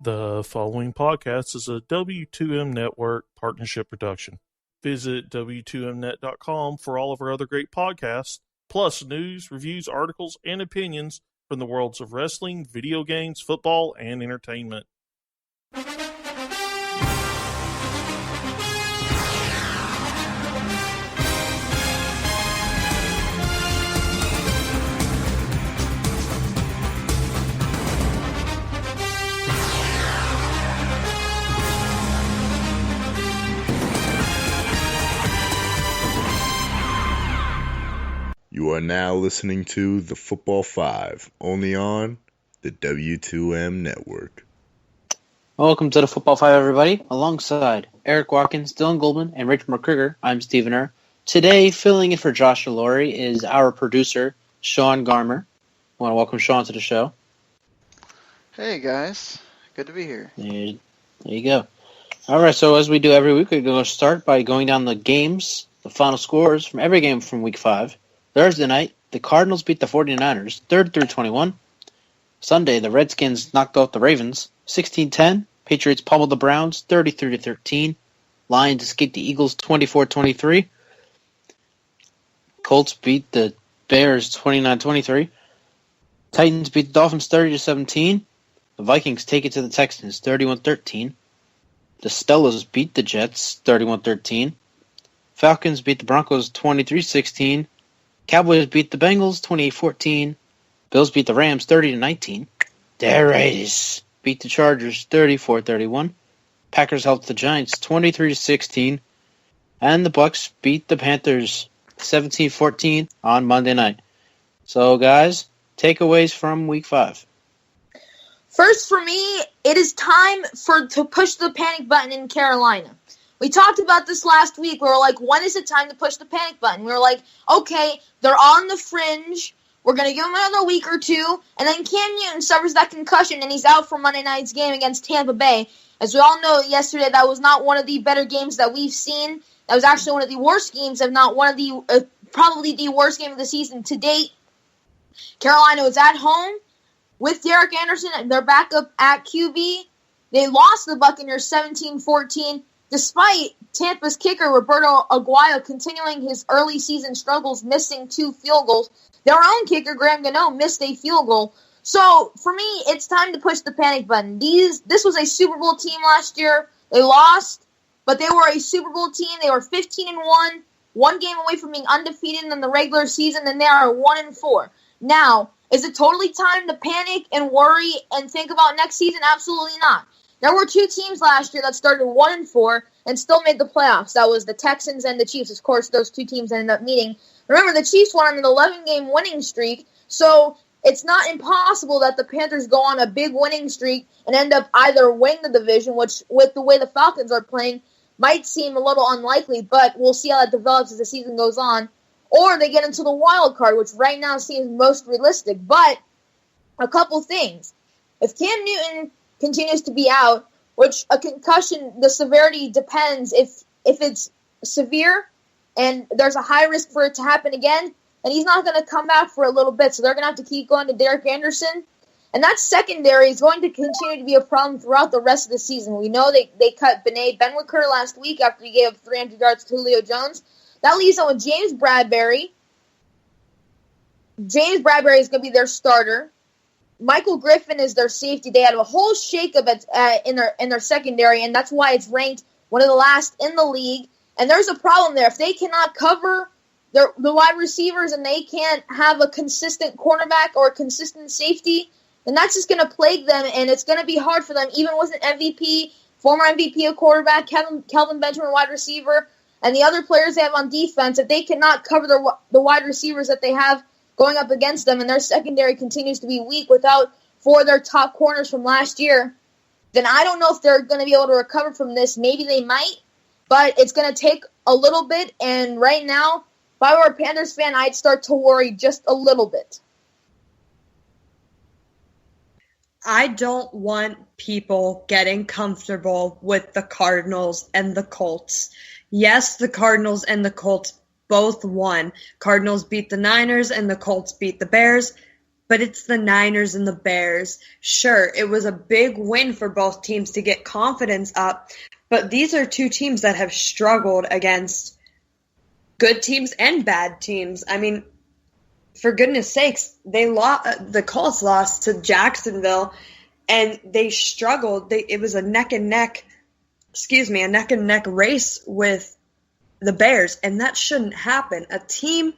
The following podcast is a W2M Network partnership production. Visit W2Mnet.com for all of our other great podcasts, plus news, reviews, articles, and opinions from the worlds of wrestling, video games, football, and entertainment. You are now listening to The Football 5, only on the W2M Network. Welcome to The Football 5, everybody. Alongside Eric Watkins, Dylan Goldman, and Rachael McKriger, I'm Stephen Err. Today, filling in for Josh Ilori is our producer, Sean Garmer. I want to welcome Sean to the show. Hey, guys. Good to be here. There you go. All right, so as we do every week, we're going to start by going down the games, the final scores from every game from Week 5. Thursday night, the Cardinals beat the 49ers 30-21. Sunday, the Redskins knocked out the Ravens 16-10. Patriots pummeled the Browns 33-13. Lions escaped the Eagles 24-23. Colts beat the Bears 29-23. Titans beat the Dolphins 30-17. The Vikings take it to the Texans 31-13. The Steelers beat the Jets 31-13. Falcons beat the Broncos 23-16. Cowboys beat the Bengals 28-14. Bills beat the Rams 30-19. The Raiders beat the Chargers 34-31. Packers helped the Giants 23-16. And the Bucs beat the Panthers 17-14 on Monday night. So, guys, takeaways from Week 5. First, for me, it is time to push the panic button in Carolina. We talked about this last week. We were like, when is it time to push the panic button? We were like, okay, they're on the fringe. We're going to give them another week or two. And then Cam Newton suffers that concussion, and he's out for Monday night's game against Tampa Bay. As we all know, yesterday, that was not one of the better games that we've seen. That was actually one of the worst games, if not one of the, probably the worst game of the season to date. Carolina was at home with Derek Anderson, and their backup at QB. They lost the Buccaneers 17-14. Despite Tampa's kicker, Roberto Aguayo, continuing his early season struggles, missing 2 field goals. Their own kicker, Graham Gano, missed a field goal. So, for me, it's time to push the panic button. This was a Super Bowl team last year. They lost, but they were a Super Bowl team. They were 15-1, one game away from being undefeated in the regular season, and they are 1-4. Now, is it totally time to panic and worry and think about next season? Absolutely not. There were 2 teams last year that started 1-4 and still made the playoffs. That was the Texans and the Chiefs. Of course, those 2 teams ended up meeting. Remember, the Chiefs went on an 11-game winning streak, so it's not impossible that the Panthers go on a big winning streak and end up either winning the division, which, with the way the Falcons are playing, might seem a little unlikely, but we'll see how that develops as the season goes on. Or they get into the wild card, which right now seems most realistic. But a couple things. If Cam Newton continues to be out, which a concussion, the severity depends. If it's severe and there's a high risk for it to happen again, then he's not going to come back for a little bit. So they're going to have to keep going to Derek Anderson. And that secondary is going to continue to be a problem throughout the rest of the season. We know they cut Benet Benwicker last week after he gave up 300 yards to Julio Jones. That leaves them with James Bradbury. James Bradbury is going to be their starter. Michael Griffin is their safety. They had a whole shakeup in their secondary, and that's why it's ranked one of the last in the league. And there's a problem there. If they cannot cover the wide receivers and they can't have a consistent cornerback or a consistent safety, then that's just going to plague them, and it's going to be hard for them, even with an MVP, former MVP, a quarterback, Kelvin Benjamin, wide receiver, and the other players they have on defense. If they cannot cover the wide receivers that they have going up against them, and their secondary continues to be weak without 4 of their top corners from last year, then I don't know if they're going to be able to recover from this. Maybe they might, but it's going to take a little bit, and right now, if I were a Panthers fan, I'd start to worry just a little bit. I don't want people getting comfortable with the Cardinals and the Colts. Yes, the Cardinals and the Colts both won. Cardinals beat the Niners and the Colts beat the Bears. but it's the Niners and the Bears. Sure, it was a big win for both teams to get confidence up, but these are two teams that have struggled against good teams and bad teams. I mean, for goodness sakes, the Colts lost to Jacksonville, and they struggled. It was a neck and neck race with the Bears, and that shouldn't happen. A team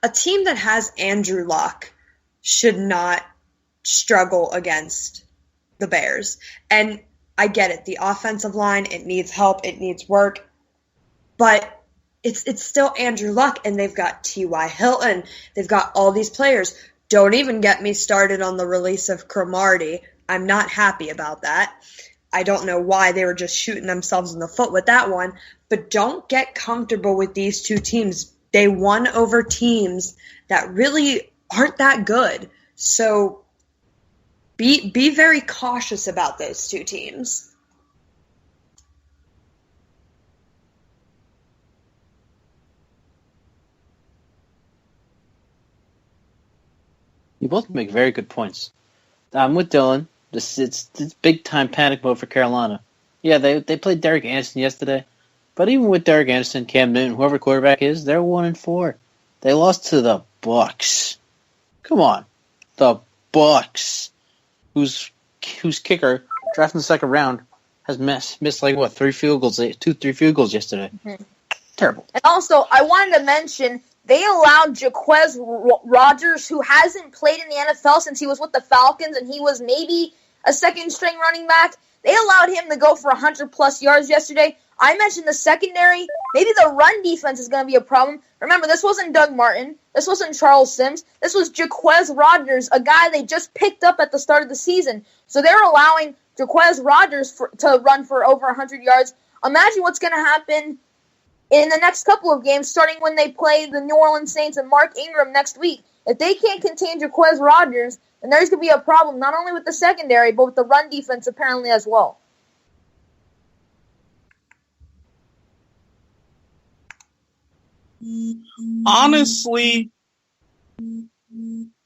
that has Andrew Luck should not struggle against the Bears. And I get it. The offensive line, it needs help. It needs work. But it's still Andrew Luck, and they've got T.Y. Hilton. They've got all these players. Don't even get me started on the release of Cromartie. I'm not happy about that. I don't know why they were just shooting themselves in the foot with that one. But don't get comfortable with these two teams. They won over teams that really aren't that good. So be very cautious about those two teams. You both make very good points. I'm with Dylan. It's big time panic mode for Carolina. Yeah, they played Derek Anderson yesterday, but even with Derek Anderson, Cam Newton, whoever quarterback is, they're 1-4. They lost to the Bucs. Come on, the Bucs, whose kicker drafted in the second round has missed like what 3 field goals yesterday. Mm-hmm. Terrible. And also, I wanted to mention they allowed Jaquez Rodgers, who hasn't played in the NFL since he was with the Falcons, and he was maybe a second-string running back. They allowed him to go for 100-plus yards yesterday. I mentioned the secondary. Maybe the run defense is going to be a problem. Remember, this wasn't Doug Martin. This wasn't Charles Sims. This was Jaquez Rodgers, a guy they just picked up at the start of the season. So they're allowing Jaquez Rodgers to run for over 100 yards. Imagine what's going to happen in the next couple of games, starting when they play the New Orleans Saints and Mark Ingram next week. If they can't contain Jaquez Rodgers, then there's going to be a problem not only with the secondary, but with the run defense apparently as well. Honestly,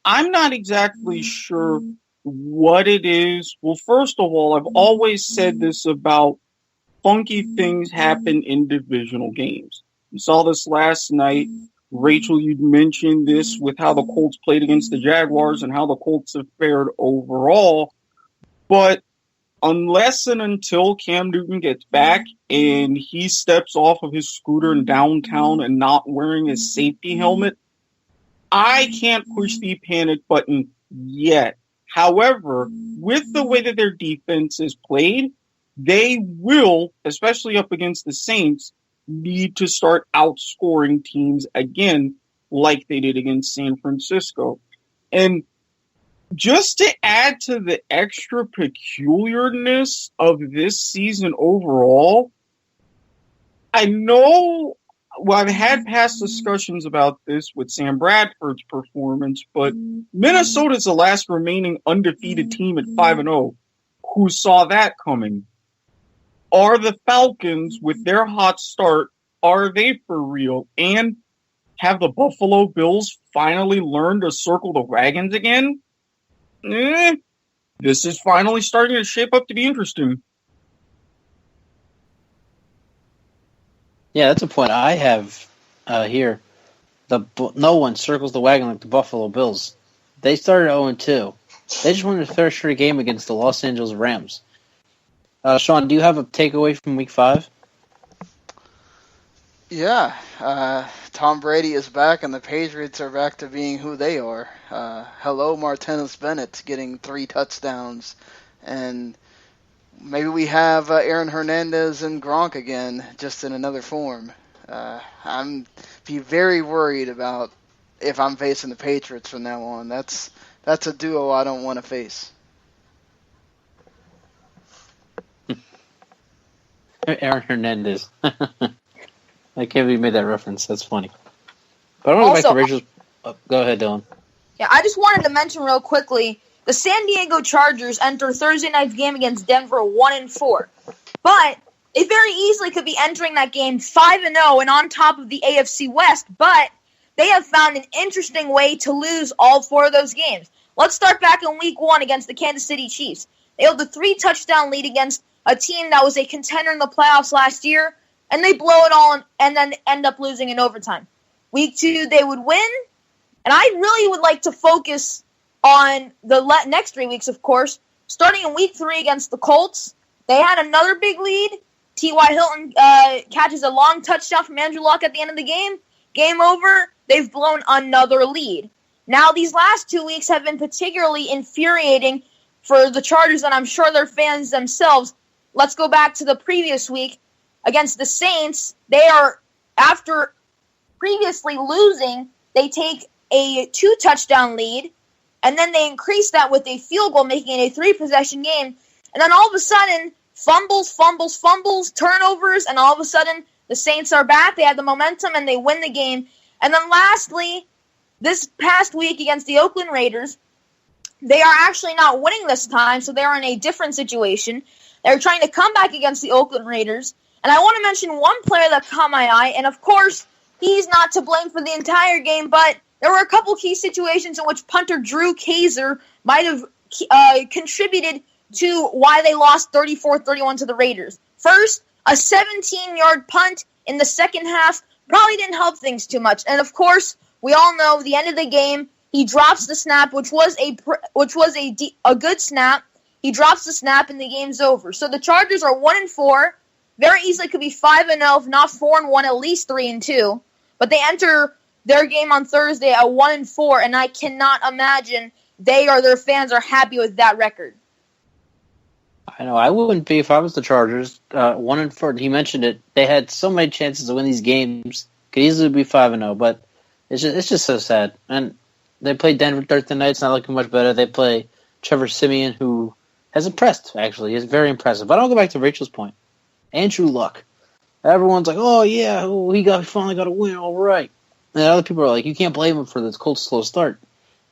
I'm not exactly sure what it is. Well, first of all, I've always said this about funky things happen in divisional games. You saw this last night. Rachel, you mentioned this with how the Colts played against the Jaguars and how the Colts have fared overall. But unless and until Cam Newton gets back and he steps off of his scooter in downtown and not wearing his safety helmet, I can't push the panic button yet. However, with the way that their defense is played, they will, especially up against the Saints, need to start outscoring teams again like they did against San Francisco. And just to add to the extra peculiarness of this season overall, I know, well, I've had past discussions about this with Sam Bradford's performance, but Minnesota's the last remaining undefeated team at 5-0. Who saw that coming? Are the Falcons, with their hot start, are they for real? And have the Buffalo Bills finally learned to circle the wagons again? This is finally starting to shape up to be interesting. Yeah, that's a point I have here. No one circles the wagon like the Buffalo Bills. They started 0-2. They just won their third straight game against the Los Angeles Rams. Sean, do you have a takeaway from Week 5? Yeah, Tom Brady is back, and the Patriots are back to being who they are. Hello, Martellus Bennett getting 3 touchdowns, and maybe we have Aaron Hernandez and Gronk again, just in another form. I'm be very worried about if I'm facing the Patriots from now on. That's a duo I don't want to face. Aaron Hernandez. I can't believe you made that reference. That's funny. But I want to go back to Rachel's. Go ahead, Dylan. Yeah, I just wanted to mention real quickly, the San Diego Chargers enter Thursday night's game against Denver 1-4. But they very easily could be entering that game 5-0 and on top of the AFC West, but they have found an interesting way to lose all 4 of those games. Let's start back in week 1 against the Kansas City Chiefs. They held a 3-touchdown lead against a team that was a contender in the playoffs last year, and they blow it all and then end up losing in overtime. Week 2, they would win, and I really would like to focus on the next 3 weeks, of course. Starting in week 3 against the Colts, they had another big lead. T.Y. Hilton catches a long touchdown from Andrew Luck at the end of the game. Game over. They've blown another lead. Now, these last 2 weeks have been particularly infuriating for the Chargers, and I'm sure their fans themselves. Let's go back to the previous week against the Saints. They are, after previously losing, they take a 2-touchdown lead, and then they increase that with a field goal, making it a 3-possession game. And then all of a sudden, fumbles, turnovers, and all of a sudden, the Saints are back. They have the momentum, and they win the game. And then lastly, this past week against the Oakland Raiders, they are actually not winning this time, so they are in a different situation. They're trying to come back against the Oakland Raiders. And I want to mention one player that caught my eye, and of course, he's not to blame for the entire game, but there were a couple key situations in which punter Drew Kaiser might have contributed to why they lost 34-31 to the Raiders. First, a 17-yard punt in the second half probably didn't help things too much. And of course, we all know the end of the game, he drops the snap, which was a good snap. He drops the snap and the game's over. So the Chargers are 1-4. Very easily could be 5-0, if not 4-1, at least 3-2. But they enter their game on Thursday at 1-4, and I cannot imagine they or their fans are happy with that record. I know I wouldn't be if I was the Chargers. 1-4. He mentioned it. They had so many chances to win these games. Could easily be 5-0, but it's just so sad. And they play Denver Thursday night. It's not looking much better. They play Trevor Siemian, who has impressed. Actually, he's very impressive. But I'll go back to Rachel's point. Andrew Luck. Everyone's like, "Oh yeah, he finally got a win. All right." And other people are like, "You can't blame him for this cold, slow start."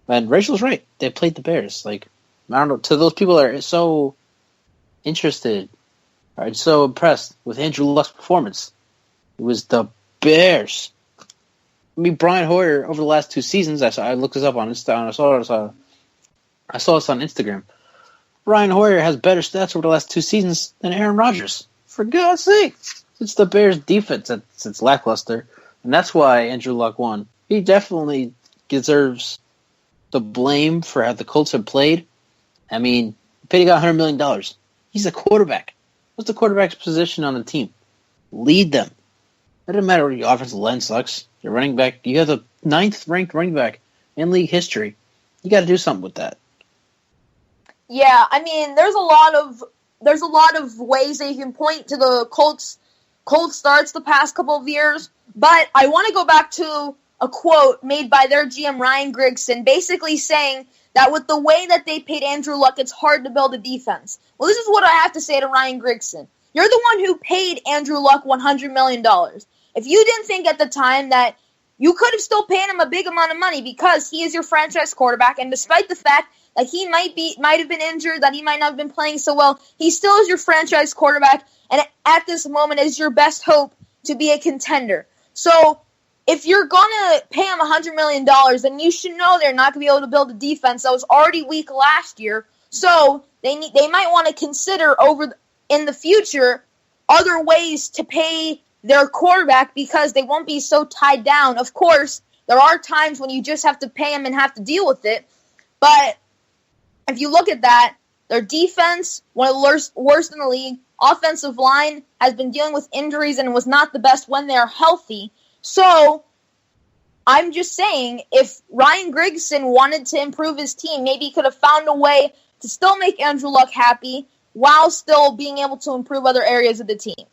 And Rachel's right. They played the Bears. Like, I don't know. To those people that are so interested, right, so impressed with Andrew Luck's performance, it was the Bears. I mean, Brian Hoyer over the last 2 seasons. I looked this up on Instagram. I saw this on Instagram. Brian Hoyer has better stats over the last 2 seasons than Aaron Rodgers. For God's sake, it's the Bears' defense that's lackluster, and that's why Andrew Luck won. He definitely deserves the blame for how the Colts have played. I mean, Petey got $100 million. He's a quarterback. What's the quarterback's position on the team? Lead them. It doesn't matter what your offensive line sucks. Your running back, you have the 9th-ranked running back in league history. You got to do something with that. Yeah, I mean, there's a lot of ways that you can point to the Colts cold starts the past couple of years, but I want to go back to a quote made by their GM Ryan Grigson, basically saying that with the way that they paid Andrew Luck, it's hard to build a defense. Well, this is what I have to say to Ryan Grigson. You're the one who paid Andrew Luck $100 million. If you didn't think at the time that you could have still paid him a big amount of money because he is your franchise quarterback, and despite the fact that he might have been injured, that he might not have been playing so well, he still is your franchise quarterback, and at this moment is your best hope to be a contender. So if you're going to pay him $100 million, then you should know they're not going to be able to build a defense that was already weak last year. So they might want to consider in the future other ways to pay their quarterback because they won't be so tied down. Of course, there are times when you just have to pay him and have to deal with it. But if you look at that, their defense, one of the worst in the league. Offensive line has been dealing with injuries and was not the best when they're healthy. So I'm just saying, if Ryan Grigson wanted to improve his team, maybe he could have found a way to still make Andrew Luck happy while still being able to improve other areas of the team.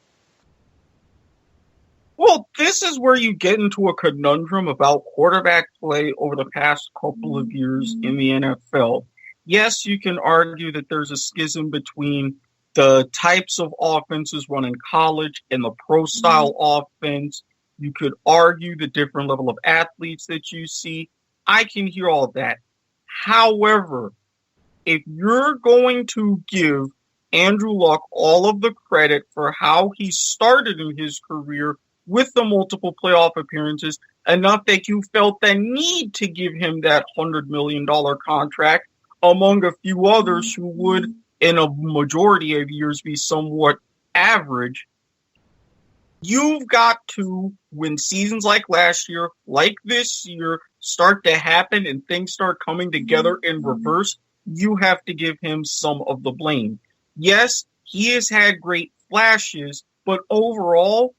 Well, this is where you get into a conundrum about quarterback play over the past couple of years in the NFL. Yes, you can argue that there's a schism between the types of offenses run in college and the pro-style offense. You could argue the different level of athletes that you see. I can hear all that. However, if you're going to give Andrew Luck all of the credit for how he started in his career with the multiple playoff appearances, enough that you felt the need to give him that $100 million contract among a few others who would, in a majority of years, be somewhat average. You've got to, when seasons like last year, like this year, start to happen and things start coming together in reverse, you have to give him some of the blame. Yes, he has had great flashes, but overall,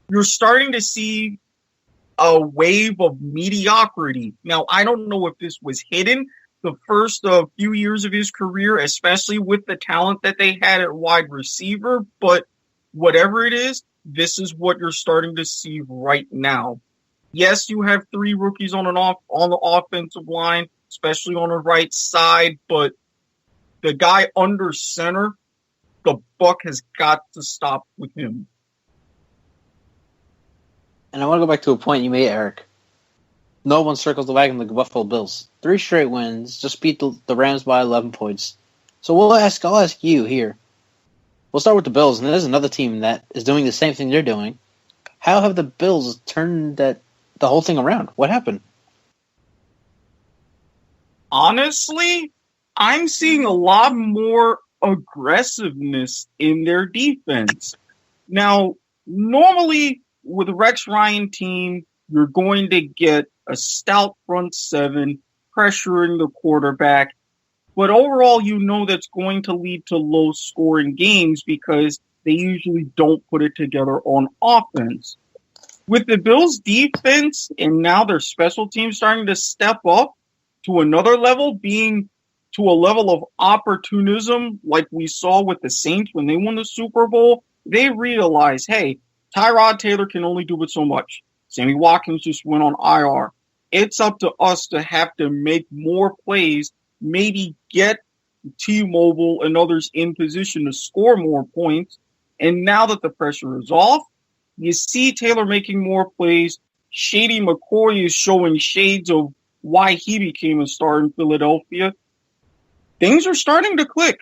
you're starting to see a wave of mediocrity. Now, I don't know if this was hidden the first few years of his career, especially with the talent that they had at wide receiver, but whatever it is, this is what you're starting to see right now. Yes, you have 3 rookies on the offensive line, especially on the right side, but the guy under center, the buck has got to stop with him. And I want to go back to a point you made, Eric. No one circles the wagon like the Buffalo Bills. 3 straight wins, just beat the Rams by 11 points. So I'll ask you here. We'll start with the Bills, and there's another team that is doing the same thing they're doing. How have the Bills turned the whole thing around? What happened? Honestly, I'm seeing a lot more aggressiveness in their defense. Now, normally with a Rex Ryan team, you're going to get a stout front seven pressuring the quarterback. But overall, you know that's going to lead to low-scoring games because they usually don't put it together on offense. With the Bills' defense and now their special teams starting to step up to another level, being to a level of opportunism like we saw with the Saints when they won the Super Bowl, they realize, hey, Tyrod Taylor can only do it so much. Sammy Watkins just went on IR. It's up to us to have to make more plays, maybe get T-Mobile and others in position to score more points. And now that the pressure is off, you see Taylor making more plays. Shady McCoy is showing shades of why he became a star in Philadelphia. Things are starting to click.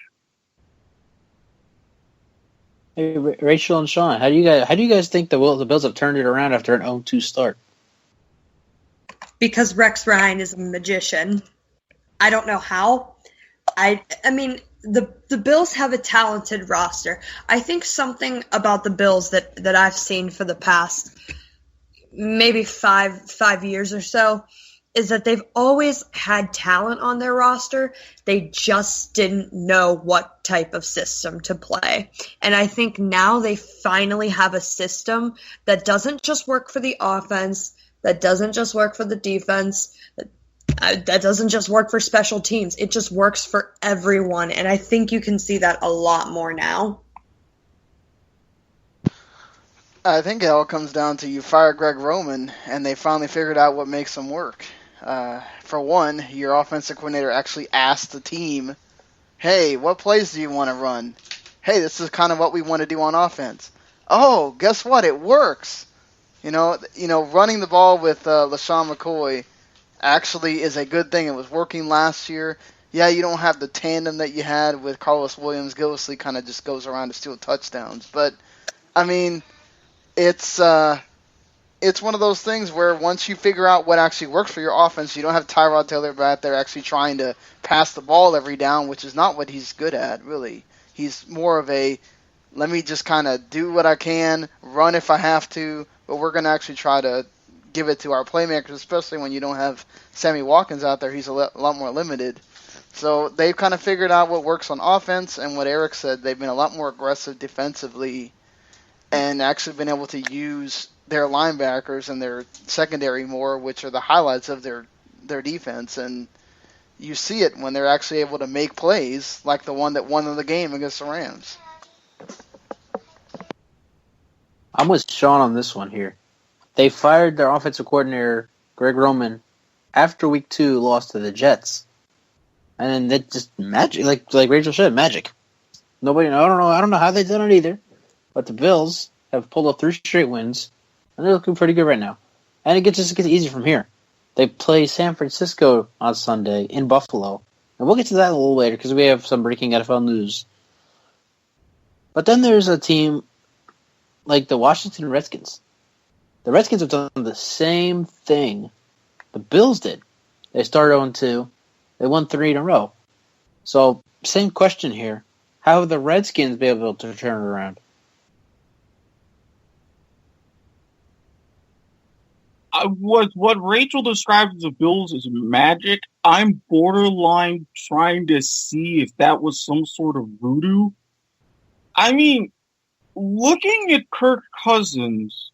Hey, Rachel and Sean, how do you guys think the Bills have turned it around after an 0-2 start? Because Rex Ryan is a magician. I don't know how. I mean, the Bills have a talented roster. I think something about the Bills that I've seen for the past maybe five years or so is that they've always had talent on their roster. They just didn't know what type of system to play. And I think now they finally have a system that doesn't just work for the offense, that doesn't just work for the defense, that doesn't just work for special teams. It just works for everyone. And I think you can see that a lot more now. I think it all comes down to you fire Greg Roman, and they finally figured out what makes them work. For one, your offensive coordinator actually asked the team, hey, what plays do you want to run? Hey, this is kind of what we want to do on offense. Oh, guess what? It works. You know, running the ball with LaShawn McCoy actually is a good thing. It was working last year. Yeah, you don't have the tandem that you had with Carlos Williams. Gillislee kind of just goes around to steal touchdowns. But, I mean, it's one of those things where once you figure out what actually works for your offense, you don't have Tyrod Taylor back there actually trying to pass the ball every down, which is not what he's good at, really. He's more of a, let me just kind of do what I can, run if I have to, but we're going to actually try to give it to our playmakers, especially when you don't have Sammy Watkins out there. He's a lot more limited. So they've kind of figured out what works on offense, and what Eric said, they've been a lot more aggressive defensively and actually been able to use their linebackers and their secondary more, which are the highlights of their defense. And you see it when they're actually able to make plays like the one that won the game against the Rams. I'm with Sean on this one here. They fired their offensive coordinator, Greg Roman, after week 2 lost to the Jets. And then they just magic, like Rachel said, magic. I don't know how they done it either. But the Bills have pulled up 3 straight wins, and they're looking pretty good right now. And it gets easier from here. They play San Francisco on Sunday in Buffalo. And we'll get to that a little later because we have some breaking NFL news. But then there's a team like the Washington Redskins. The Redskins have done the same thing the Bills did. They started 0-2. They won 3 in a row. So, same question here. How have the Redskins been able to turn it around? What Rachel described as the Bills is magic. I'm borderline trying to see if that was some sort of voodoo. I mean, looking at Kirk Cousins,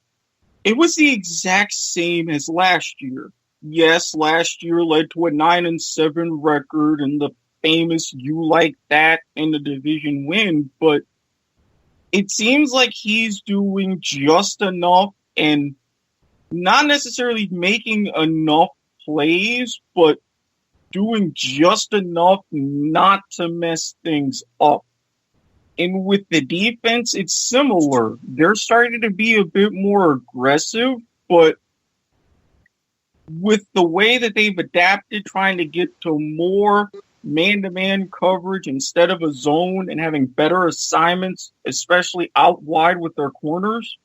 it was the exact same as last year. Yes, last year led to a 9-7 record and the famous "you like that" in the division win, but it seems like he's doing just enough and not necessarily making enough plays, but doing just enough not to mess things up. And with the defense, it's similar. They're starting to be a bit more aggressive, but with the way that they've adapted, trying to get to more man-to-man coverage instead of a zone and having better assignments, especially out wide with their corners,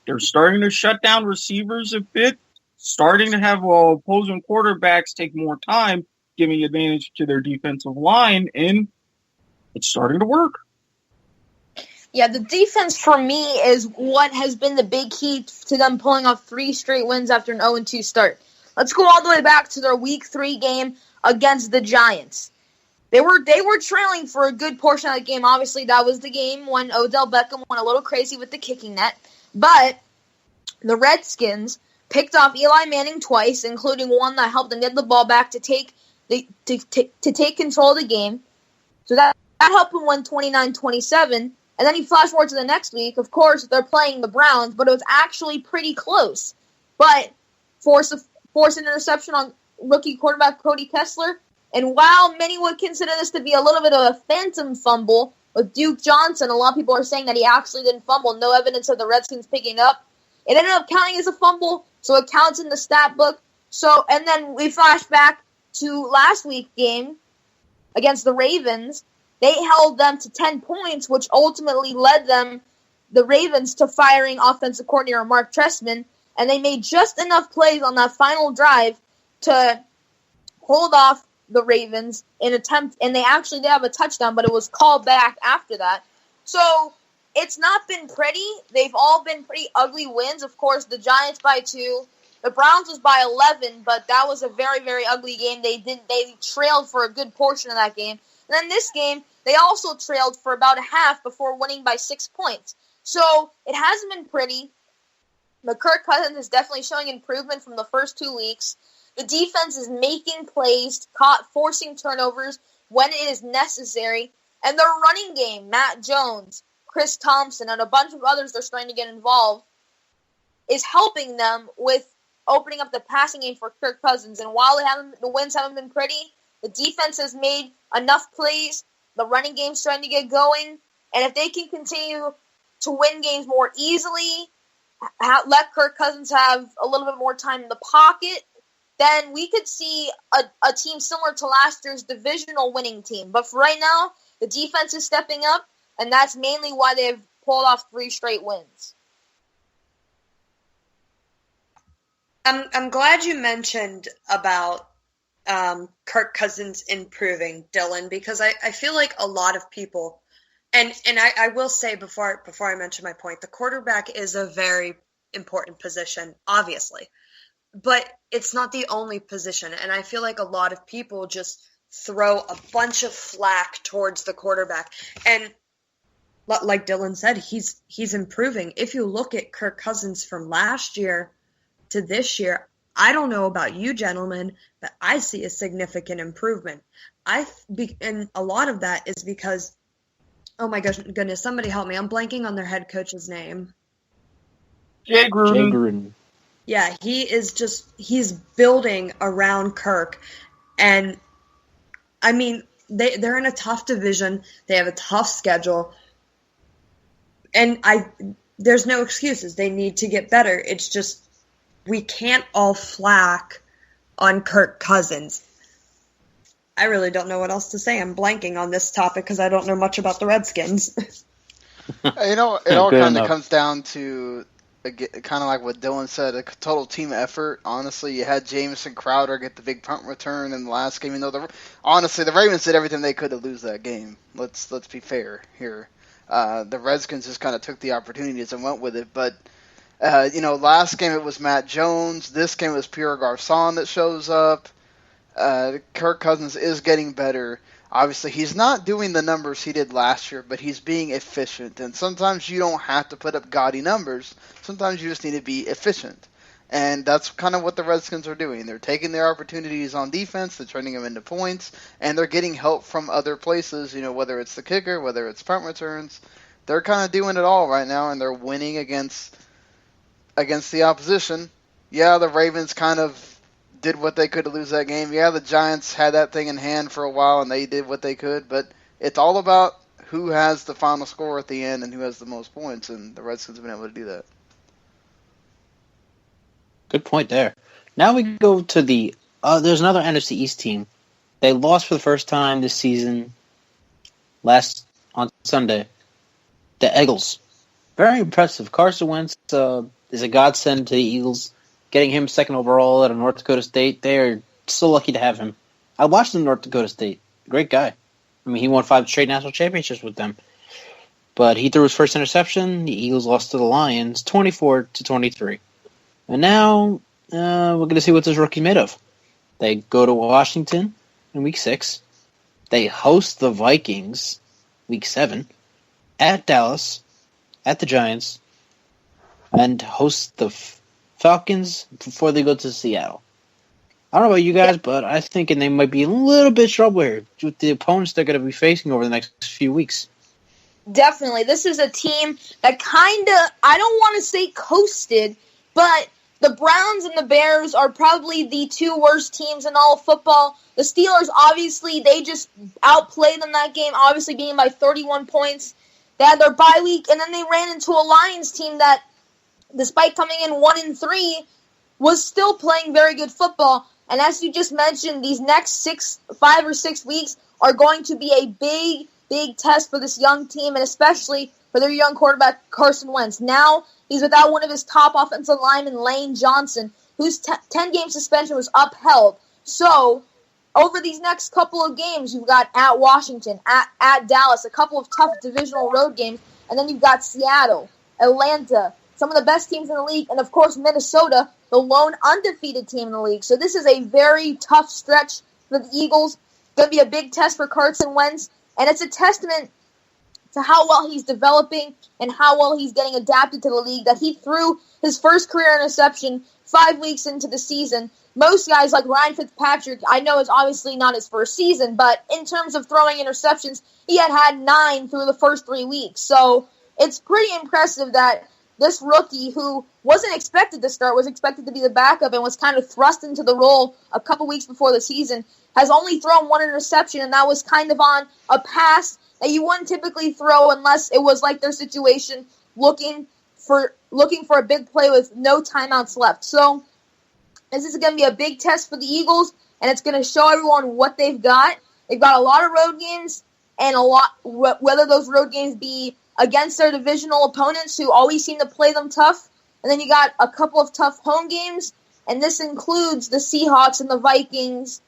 they're starting to shut down receivers a bit, starting to have opposing quarterbacks take more time, giving advantage to their defensive line, and it's starting to work. Yeah, the defense for me is what has been the big key to them pulling off 3 straight wins after an 0-2 start. Let's go all the way back to their Week 3 game against the Giants. They were trailing for a good portion of the game. Obviously, that was the game when Odell Beckham went a little crazy with the kicking net. But the Redskins picked off Eli Manning twice, including one that helped them get the ball back to take control of the game. So that helped them win 29-27. And then you flash forward to the next week. Of course, they're playing the Browns, but it was actually pretty close. But force an interception on rookie quarterback Cody Kessler. And while many would consider this to be a little bit of a phantom fumble with Duke Johnson, a lot of people are saying that he actually didn't fumble. No evidence of the Redskins picking up. It ended up counting as a fumble, so it counts in the stat book. So, and then we flash back to last week's game against the Ravens. They held them to 10 points, which ultimately led the Ravens, to firing offensive coordinator Mark Trestman, and they made just enough plays on that final drive to hold off the Ravens and they actually did have a touchdown, but it was called back after that. So it's not been pretty. They've all been pretty ugly wins. Of course, the Giants by 2. The Browns was by 11, but that was a very, very ugly game. They trailed for a good portion of that game. And then this game, they also trailed for about a half before winning by 6 points. So it hasn't been pretty. But Kirk Cousins is definitely showing improvement from the first 2 weeks. The defense is making plays, forcing turnovers when it is necessary. And their running game, Matt Jones, Chris Thompson, and a bunch of others they're starting to get involved, is helping them with opening up the passing game for Kirk Cousins. And while the wins haven't been pretty, the defense has made enough plays. The running game's starting to get going. And if they can continue to win games more easily, let Kirk Cousins have a little bit more time in the pocket, then we could see a team similar to last year's divisional winning team. But for right now, the defense is stepping up, and that's mainly why they've pulled off 3 straight wins. I'm glad you mentioned about Kirk Cousins improving, Dylan, because I feel like a lot of people, and I will say before I mention my point, the quarterback is a very important position, obviously. But it's not the only position, and I feel like a lot of people just throw a bunch of flack towards the quarterback. And like Dylan said, he's improving. If you look at Kirk Cousins from last year to this year, I don't know about you gentlemen, but I see a significant improvement. And a lot of that is because, oh my goodness, somebody help me. I'm blanking on their head coach's name. Jay Gruden. Yeah, he's building around Kirk. And, I mean, they're in a tough division. They have a tough schedule. And there's no excuses. They need to get better. It's just we can't all flack on Kirk Cousins. I really don't know what else to say. I'm blanking on this topic because I don't know much about the Redskins. It all kind of comes down to kind of like what Dylan said, a total team effort. Honestly, you had Jamison Crowder get the big punt return in the last game. Honestly, the Ravens did everything they could to lose that game. Let's be fair here. The Redskins just kind of took the opportunities and went with it. But last game it was Matt Jones. This game it was Pierre Garçon that shows up. Kirk Cousins is getting better. Obviously, he's not doing the numbers he did last year, but he's being efficient. And sometimes you don't have to put up gaudy numbers. Sometimes you just need to be efficient. And that's kind of what the Redskins are doing. They're taking their opportunities on defense, they're turning them into points, and they're getting help from other places, whether it's the kicker, whether it's punt returns. They're kind of doing it all right now, and they're winning against the opposition. Yeah, the Ravens kind of did what they could to lose that game. Yeah, the Giants had that thing in hand for a while, and they did what they could. But it's all about who has the final score at the end and who has the most points, and the Redskins have been able to do that. Good point there. Now we go to there's another NFC East team. They lost for the first time this season on Sunday. The Eagles. Very impressive. Carson Wentz is a godsend to the Eagles. Getting him second overall out of North Dakota State, they are so lucky to have him. I watched him in North Dakota State. Great guy. I mean, he won 5 straight national championships with them. But he threw his first interception. The Eagles lost to the Lions 24-23. And now we're going to see what this rookie made of. They go to Washington in Week 6. They host the Vikings Week 7. At Dallas. At the Giants. And host the Falcons before they go to Seattle. I don't know about you guys, but I'm thinking they might be a little bit trouble here with the opponents they're going to be facing over the next few weeks. Definitely. This is a team that kind of, I don't want to say coasted, but the Browns and the Bears are probably the 2 worst teams in all of football. The Steelers, obviously, they just outplayed them that game, obviously being by 31 points. They had their bye week, and then they ran into a Lions team that, despite coming in 1-3, was still playing very good football. And as you just mentioned, these next 5 or 6 weeks are going to be a big, big test for this young team, and especially for their young quarterback, Carson Wentz. Now, he's without one of his top offensive linemen, Lane Johnson, whose 10-game suspension was upheld. So, over these next couple of games, you've got at Washington, at Dallas, a couple of tough divisional road games, and then you've got Seattle, Atlanta, some of the best teams in the league, and of course Minnesota, the lone undefeated team in the league. So this is a very tough stretch for the Eagles. It's going to be a big test for Carson Wentz, and it's a testament to how well he's developing and how well he's getting adapted to the league, that he threw his first career interception 5 weeks into the season. Most guys like Ryan Fitzpatrick, I know is obviously not his first season, but in terms of throwing interceptions, he had 9 through the first 3 weeks. So it's pretty impressive that this rookie, who wasn't expected to start, was expected to be the backup and was kind of thrust into the role a couple weeks before the season, has only thrown 1 interception, and that was kind of on a pass that you wouldn't typically throw unless it was like their situation, looking for a big play with no timeouts left. So this is going to be a big test for the Eagles, and it's going to show everyone what they've got. They've got a lot of road games, and whether those road games be against their divisional opponents who always seem to play them tough. And then you got a couple of tough home games, and this includes the Seahawks and the Vikings,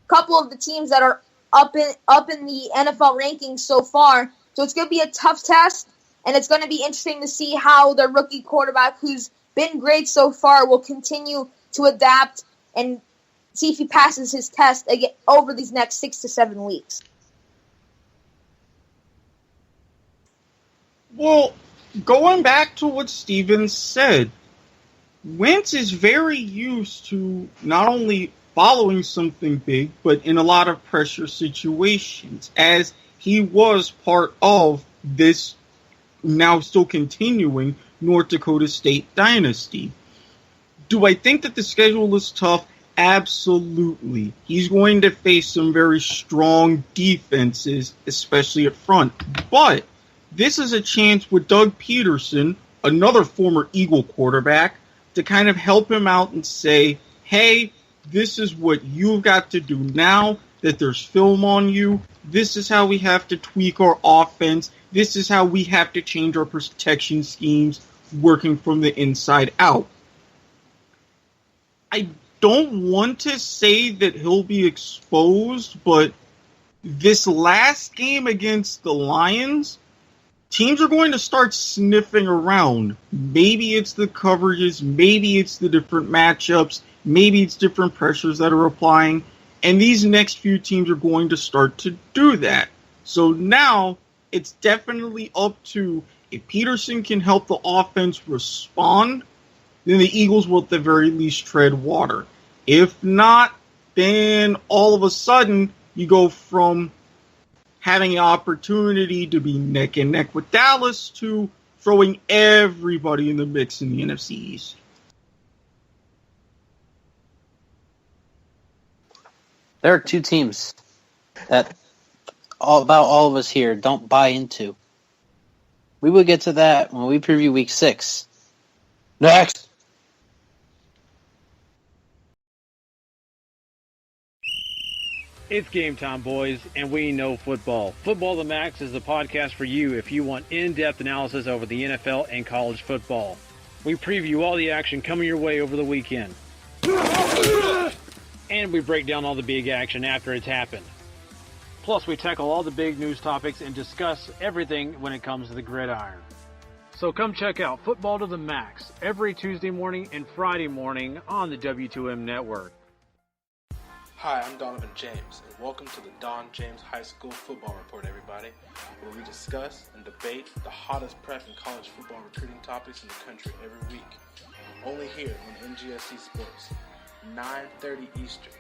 a couple of the teams that are up in the NFL rankings so far. So it's going to be a tough test, and it's going to be interesting to see how their rookie quarterback, who's been great so far, will continue to adapt and see if he passes his test again over these next 6 to 7 weeks. Well, going back to what Steven said, Wentz is very used to not only following something big, but in a lot of pressure situations, as he was part of this now still continuing North Dakota State dynasty. Do I think that the schedule is tough? Absolutely. He's going to face some very strong defenses, especially up front. But this is a chance with Doug Peterson, another former Eagle quarterback, to kind of help him out and say, hey, this is what you've got to do now that there's film on you. This is how we have to tweak our offense. This is how we have to change our protection schemes. working from the inside out. I don't want to say that he'll be exposed, but this last game against the Lions, teams are going to start sniffing around. Maybe it's the coverages, maybe it's the different matchups, maybe it's different pressures that are applying, and these next few teams are going to start to do that. So now it's definitely up to, if Peterson can help the offense respond, then the Eagles will at the very least tread water. If not, then all of a sudden you go from having an opportunity to be neck and neck with Dallas to throwing everybody in the mix in the NFC East. There are two teams that about all of us here don't buy into. We will get to that when we preview Week 6. Next! It's game time, boys, and we know football. Football the Max is the podcast for you if you want in-depth analysis over the NFL and college football. We preview all the action coming your way over the weekend. And we break down all the big action after it's happened. Plus, we tackle all the big news topics and discuss everything when it comes to the gridiron. So come check out Football to the Max every Tuesday morning and Friday morning on the W2M network. Hi, I'm Donovan James, and welcome to the Don James High School Football Report, everybody, where we discuss and debate the hottest prep and college football recruiting topics in the country every week. Only here on NGSC Sports, 9:30 Eastern.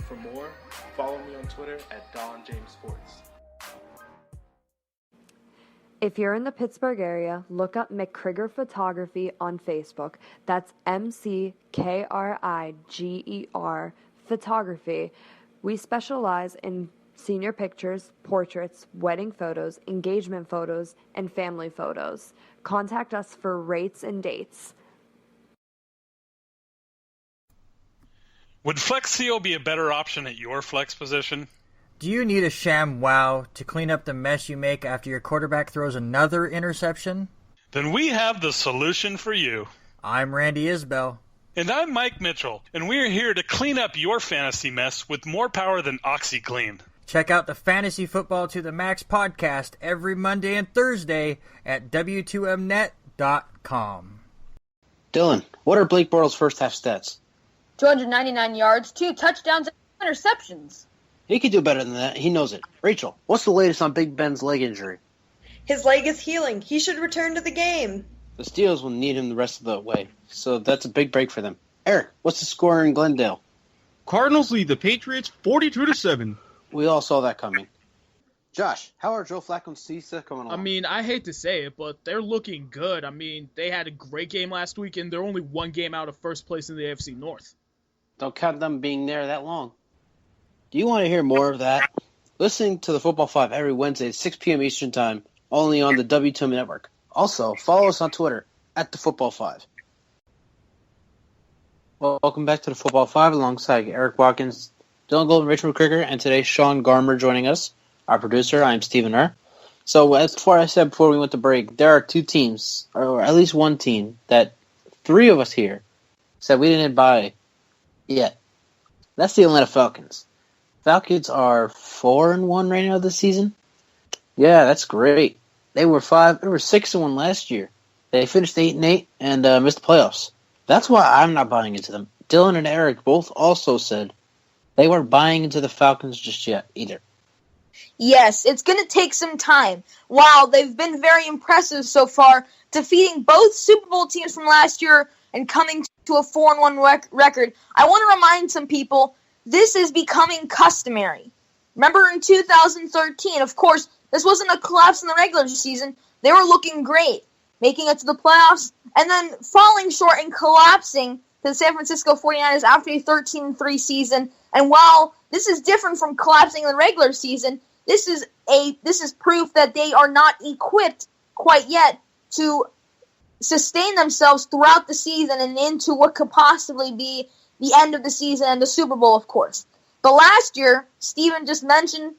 For more, follow me on Twitter at Don James Sports. If you're in the Pittsburgh area, look up McKriger Photography on Facebook. That's McKriger Photography. We specialize in senior pictures, portraits, wedding photos, engagement photos, and family photos. Contact us for rates and dates. Would Flex Seal be a better option at your flex position? Do you need a sham wow to clean up the mess you make after your quarterback throws another interception? Then we have the solution for you. I'm Randy Isbell. And I'm Mike Mitchell, and we're here to clean up your fantasy mess with more power than OxyClean. Check out the Fantasy Football to the Max podcast every Monday and Thursday at W2Mnet.com. Dylan, what are Blake Bortles' first half stats? 299 yards, 2 touchdowns, and interceptions. He could do better than that. He knows it. Rachel, what's the latest on Big Ben's leg injury? His leg is healing. He should return to the game. The Steelers will need him the rest of the way, so that's a big break for them. Eric, what's the score in Glendale? Cardinals lead the Patriots 42-7. We all saw that coming. Josh, how are Joe Flacco and Cisa coming along? I mean, I hate to say it, but they're looking good. I mean, they had a great game last week, and they're only one game out of first place in the AFC North. Don't count them being there that long. Do you want to hear more of that? Listen to the Football 5 every Wednesday at 6 p.m. Eastern Time, only on the W2M Network. Also, follow us on Twitter at the Football 5. Well, welcome back to the Football 5 alongside Eric Watkins, Dylan Gold, and Rachael McKriger, and today Sean Garmer joining us, our producer. I'm Stephen Err. So, as I said before we went to break, there are two teams, or at least one team, that three of us here said we didn't buy yet. That's the Atlanta Falcons. Falcons are 4-1 right now this season. Yeah, that's great. They were 6-1 last year. They finished 8-8 and missed the playoffs. That's why I'm not buying into them. Dylan and Eric both also said they weren't buying into the Falcons just yet either. Yes, it's going to take some time. While they've been very impressive so far, defeating both Super Bowl teams from last year and coming to a 4-1 record, I want to remind some people this is becoming customary. Remember in 2013, of course, this wasn't a collapse in the regular season. They were looking great, making it to the playoffs, and then falling short and collapsing to the San Francisco 49ers after a 13-3 season. And while this is different from collapsing in the regular season, this is proof that they are not equipped quite yet to sustain themselves throughout the season and into what could possibly be the end of the season and the Super Bowl, of course. But last year, Steven just mentioned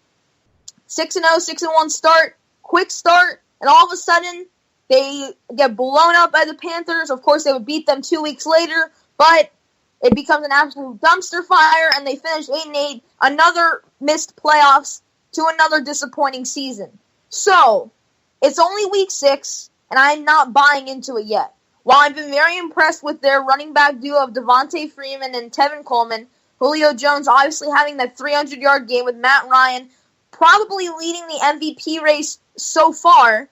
6-0, 6-1 start, quick start, and all of a sudden, They get blown out by the Panthers. Of course, they would beat them 2 weeks later, but it becomes an absolute dumpster fire, and they finish 8-8, another missed playoffs to another disappointing season. So, it's only week 6, and I'm not buying into it yet. While I've been very impressed with their running back duo of Devontae Freeman and Tevin Coleman, Julio Jones obviously having that 300-yard game with Matt Ryan, probably leading the MVP race so far,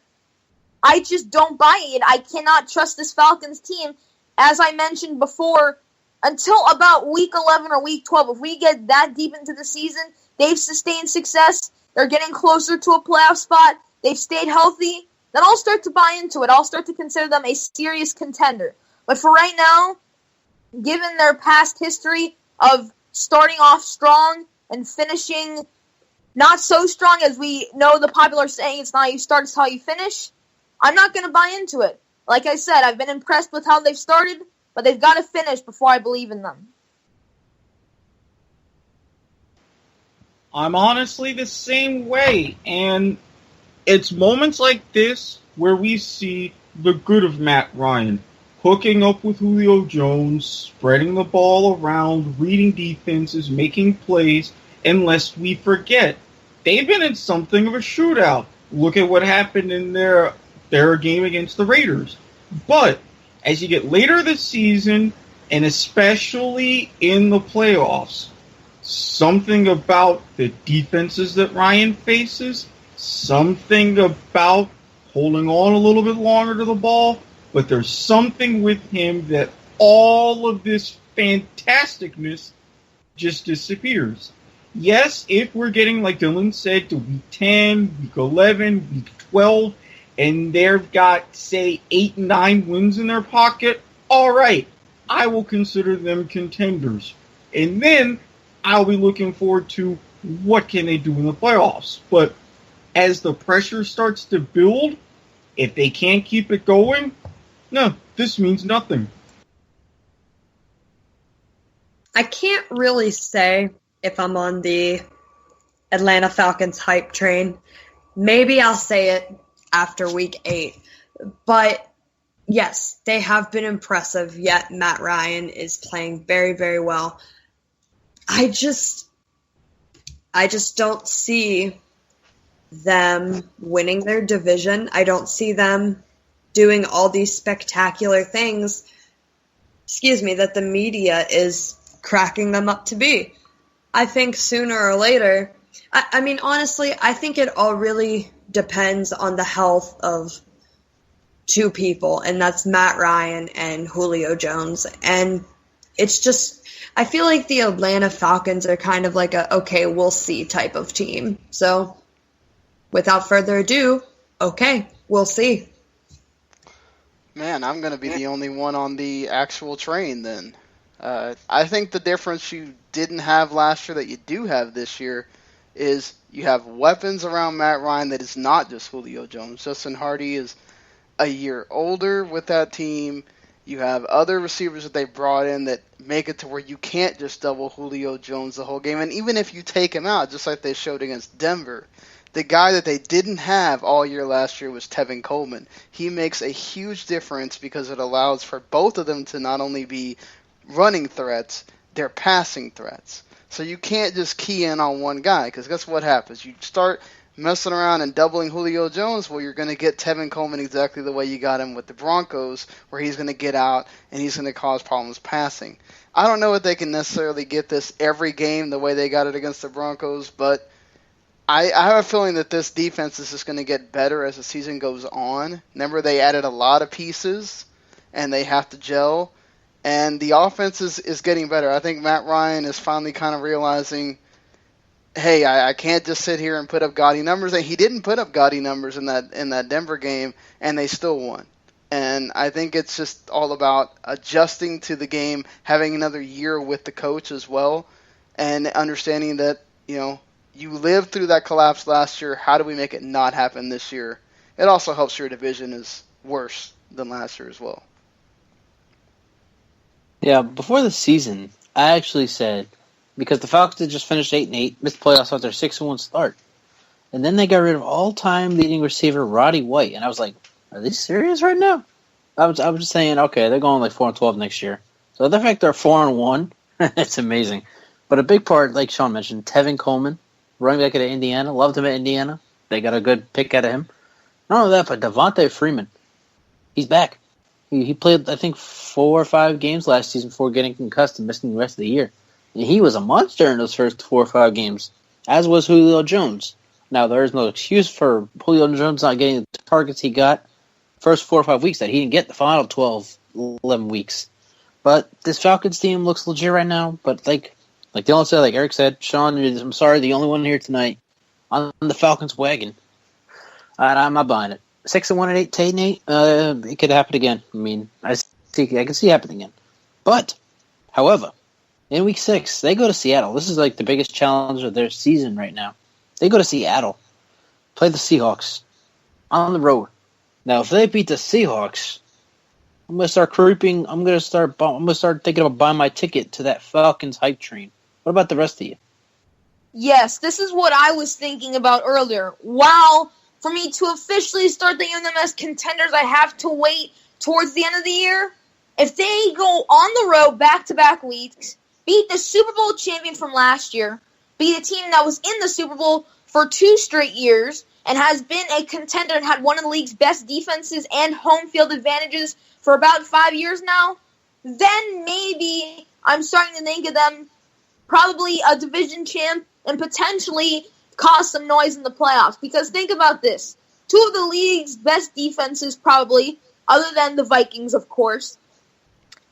I just don't buy it. I cannot trust this Falcons team. As I mentioned before, until about week 11 or week 12, if we get that deep into the season, they've sustained success, they're getting closer to a playoff spot, they've stayed healthy, then I'll start to buy into it. I'll start to consider them a serious contender. But for right now, given their past history of starting off strong and finishing not so strong, as we know the popular saying, it's not how you start, it's how you finish, I'm not going to buy into it. Like I said, I've been impressed with how they've started, but they've got to finish before I believe in them. I'm honestly the same way, and it's moments like this where we see the good of Matt Ryan, hooking up with Julio Jones, spreading the ball around, reading defenses, making plays, and lest we forget, they've been in something of a shootout. Look at what happened in their game against the Raiders. But as you get later this season, and especially in the playoffs, something about the defenses that Ryan faces, something about holding on a little bit longer to the ball, but there's something with him that all of this fantasticness just disappears. Yes, if we're getting, like Dylan said, to week 10, week 11, week 12, and they've got, say, 8, 9 wins in their pocket, all right, I will consider them contenders. And then I'll be looking forward to what can they do in the playoffs. But as the pressure starts to build, if they can't keep it going, no, this means nothing. I can't really say if I'm on the Atlanta Falcons hype train. Maybe I'll say it after week 8. But yes, they have been impressive, yet Matt Ryan is playing very, very well. I just don't see them winning their division. I don't see them doing all these spectacular things, that the media is cracking them up to be. I think sooner or later, I mean, honestly, I think it all really depends on the health of two people, and that's Matt Ryan and Julio Jones. And it's just, I feel like the Atlanta Falcons are kind of like a, okay, we'll see type of team. So, without further ado, okay, we'll see. Man, I'm going to be the only one on the actual train then. I think the difference you didn't have last year that you do have this year is you have weapons around Matt Ryan that is not just Julio Jones. Justin Hardy is a year older with that team. You have other receivers that they brought in that make it to where you can't just double Julio Jones the whole game. And even if you take him out, just like they showed against Denver, the guy that they didn't have all year last year was Tevin Coleman. He makes a huge difference because it allows for both of them to not only be running threats, they're passing threats. So you can't just key in on one guy, because guess what happens? You start messing around and doubling Julio Jones, well, you're going to get Tevin Coleman exactly the way you got him with the Broncos, where he's going to get out and he's going to cause problems passing. I don't know if they can necessarily get this every game the way they got it against the Broncos, but I have a feeling that this defense is just going to get better as the season goes on. Remember, they added a lot of pieces, and they have to gel. And the offense is getting better. I think Matt Ryan is finally kind of realizing, hey, I can't just sit here and put up gaudy numbers. And he didn't put up gaudy numbers in that Denver game, and they still won. And I think it's just all about adjusting to the game, having another year with the coach as well, and understanding that, you lived through that collapse last year. How do we make it not happen this year? It also helps your division is worse than last year as well. Yeah, before the season, I actually said, because the Falcons had just finished 8-8, missed the playoffs after their 6-1 start. And then they got rid of all-time leading receiver Roddy White. And I was like, Are they serious right now? I was just saying, okay, they're going like 4-12 next year. So the fact they're 4-1, it's amazing. But a big part, like Sean mentioned, Tevin Coleman, running back at Indiana, loved him at Indiana. They got a good pick out of him. Not only that, but Devontae Freeman, he's back. He played, I think, 4 or 5 games last season before getting concussed and missing the rest of the year. And he was a monster in those first 4 or 5 games, as was Julio Jones. Now, there is no excuse for Julio Jones not getting the targets he got first 4 or 5 weeks that he didn't get the final 12, 11 weeks. But this Falcons team looks legit right now. But like Dylan said, like Eric said, Sean, I'm sorry, the only one here tonight on the Falcons wagon. I'm not buying it. 6-1 and 8-8. It could happen again. I mean, I can see it happening again. But, however, in Week 6, they go to Seattle. This is like the biggest challenge of their season right now. They go to Seattle, play the Seahawks on the road. Now, if they beat the Seahawks, I'm gonna start creeping. I'm gonna start thinking about buying my ticket to that Falcons hype train. What about the rest of you? Yes, this is what I was thinking about earlier. Wow. For me to officially start thinking of them as contenders, I have to wait towards the end of the year. If they go on the road back-to-back weeks, beat the Super Bowl champion from last year, beat a team that was in the Super Bowl for 2 straight years, and has been a contender and had one of the league's best defenses and home field advantages for about 5 years now, then maybe I'm starting to think of them probably a division champ and potentially cause some noise in the playoffs. Because think about this. 2 of the league's best defenses probably, other than the Vikings, of course.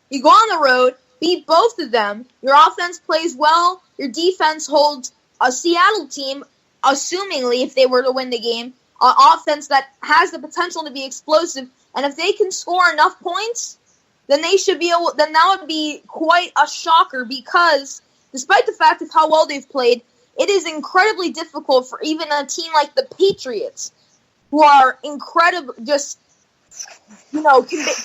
You go on the road, beat both of them, your offense plays well, your defense holds a Seattle team, assumingly if they were to win the game, an offense that has the potential to be explosive, and if they can score enough points, then they should be able, then that would be quite a shocker, because despite the fact of how well they've played, it is incredibly difficult for even a team like the Patriots, who are incredible, just, can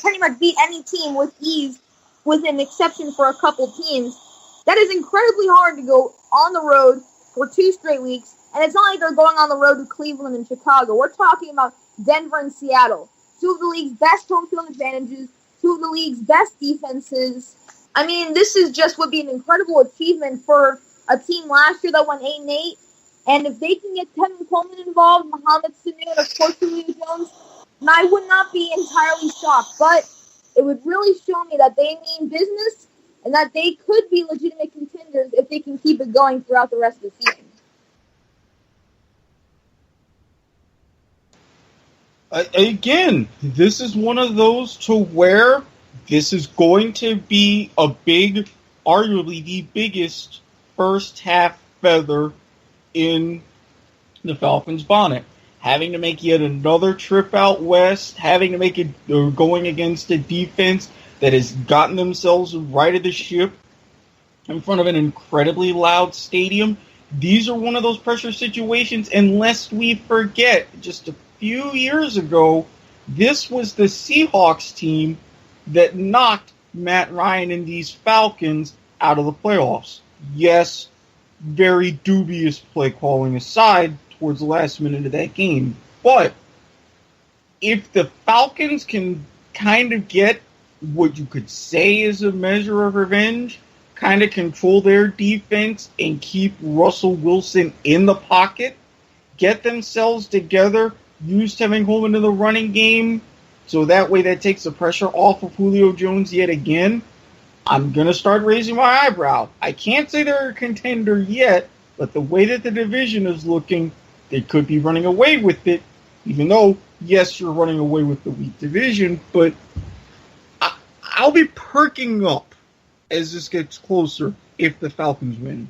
pretty much beat any team with ease, with an exception for a couple teams. That is incredibly hard to go on the road for 2 straight weeks, and it's not like they're going on the road to Cleveland and Chicago. We're talking about Denver and Seattle, 2 of the league's best home field advantages, 2 of the league's best defenses. I mean, this would be an incredible achievement for a team last year that won 8-8, and if they can get Tevin Coleman involved, Mohamed Sanu, and of course Julio Jones, then I would not be entirely shocked, but it would really show me that they mean business and that they could be legitimate contenders if they can keep it going throughout the rest of the season. Again, this is one of those to where this is going to be a big, arguably the biggest first half feather in the Falcons' bonnet. Having to make yet another trip out west, having to make it going against a defense that has gotten themselves right of the ship in front of an incredibly loud stadium. These are one of those pressure situations, and lest we forget, just a few years ago, this was the Seahawks team that knocked Matt Ryan and these Falcons out of the playoffs. Yes, very dubious play calling aside towards the last minute of that game. But if the Falcons can kind of get what you could say is a measure of revenge, kind of control their defense and keep Russell Wilson in the pocket, get themselves together, use Tevin Coleman in the running game, so that way that takes the pressure off of Julio Jones yet again, I'm going to start raising my eyebrow. I can't say they're a contender yet, but the way that the division is looking, they could be running away with it, even though, yes, you're running away with the weak division, but I'll be perking up as this gets closer if the Falcons win.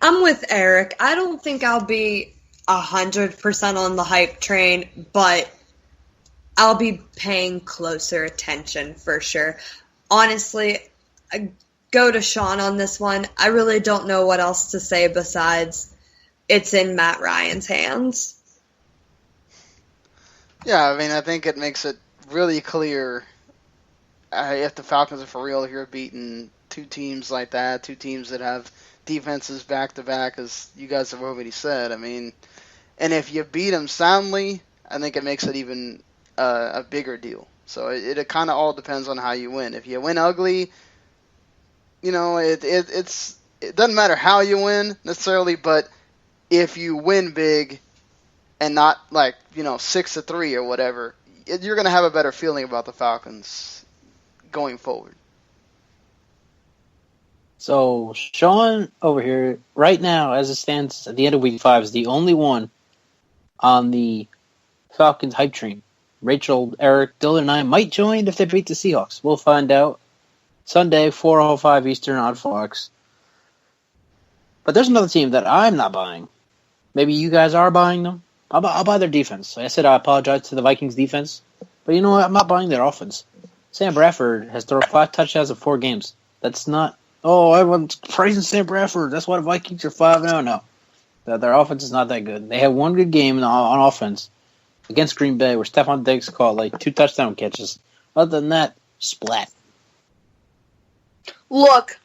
I'm with Eric. I don't think I'll be 100% on the hype train, but I'll be paying closer attention for sure. Honestly, I go to Sean on this one. I really don't know what else to say besides it's in Matt Ryan's hands. Yeah, I mean, I think it makes it really clear if the Falcons are for real here beating 2 teams like that, 2 teams that have defenses back-to-back, as you guys have already said. I mean, and if you beat them soundly, I think it makes it even a bigger deal. So it kind of all depends on how you win. If you win ugly, it doesn't matter how you win necessarily, but if you win big and not 6-3 or whatever, you're going to have a better feeling about the Falcons going forward. So Sean over here, right now, as it stands at the end of Week 5, is the only one on the Falcons hype train. Rachel, Eric, Dylan, and I might join if they beat the Seahawks. We'll find out Sunday, 4:05 Eastern on Fox. But there's another team that I'm not buying. Maybe you guys are buying them. I'll buy their defense. Like I said, I apologize to the Vikings defense. But you know what? I'm not buying their offense. Sam Bradford has thrown 5 touchdowns in 4 games. That's not... Oh, everyone's praising Sam Bradford. That's why the Vikings are 5-0. No. Their offense is not that good. They had one good game on offense against Green Bay where Stephon Diggs caught 2 touchdown catches. Other than that, splat. Look,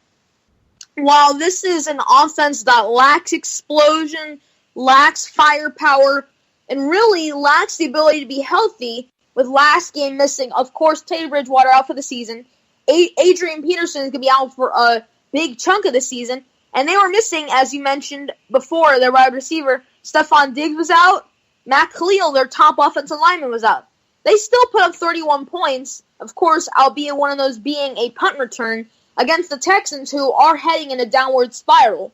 while this is an offense that lacks explosion, lacks firepower, and really lacks the ability to be healthy, with last game missing, of course, Teddy Bridgewater out for the season, Adrian Peterson is going to be out for a big chunk of the season, and they were missing, as you mentioned before, their wide receiver, Stephon Diggs was out, Matt Khalil, their top offensive lineman, was out. They still put up 31 points, of course, albeit one of those being a punt return, against the Texans, who are heading in a downward spiral.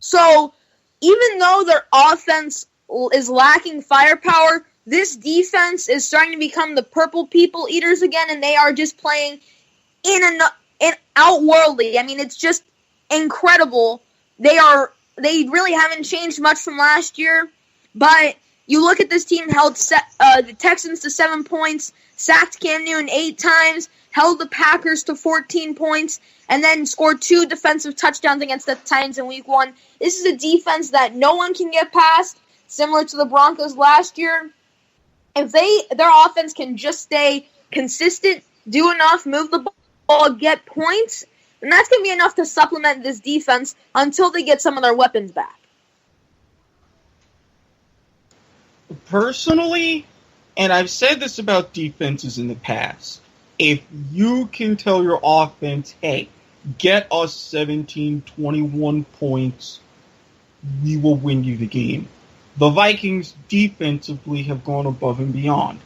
So, even though their offense is lacking firepower, this defense is starting to become the purple people eaters again, and they are just playing in outworldly. I mean, it's just incredible. They really haven't changed much from last year, but you look at this team, held the Texans to 7 points, sacked Cam Newton 8 times, held the Packers to 14 points, and then scored 2 defensive touchdowns against the Titans in Week 1. This is a defense that no one can get past, similar to the Broncos last year. If their offense can just stay consistent, do enough, move the ball, get points, then that's going to be enough to supplement this defense until they get some of their weapons back. Personally, and I've said this about defenses in the past, if you can tell your offense, hey, get us 17, 21 points, we will win you the game. The Vikings defensively have gone above and beyond.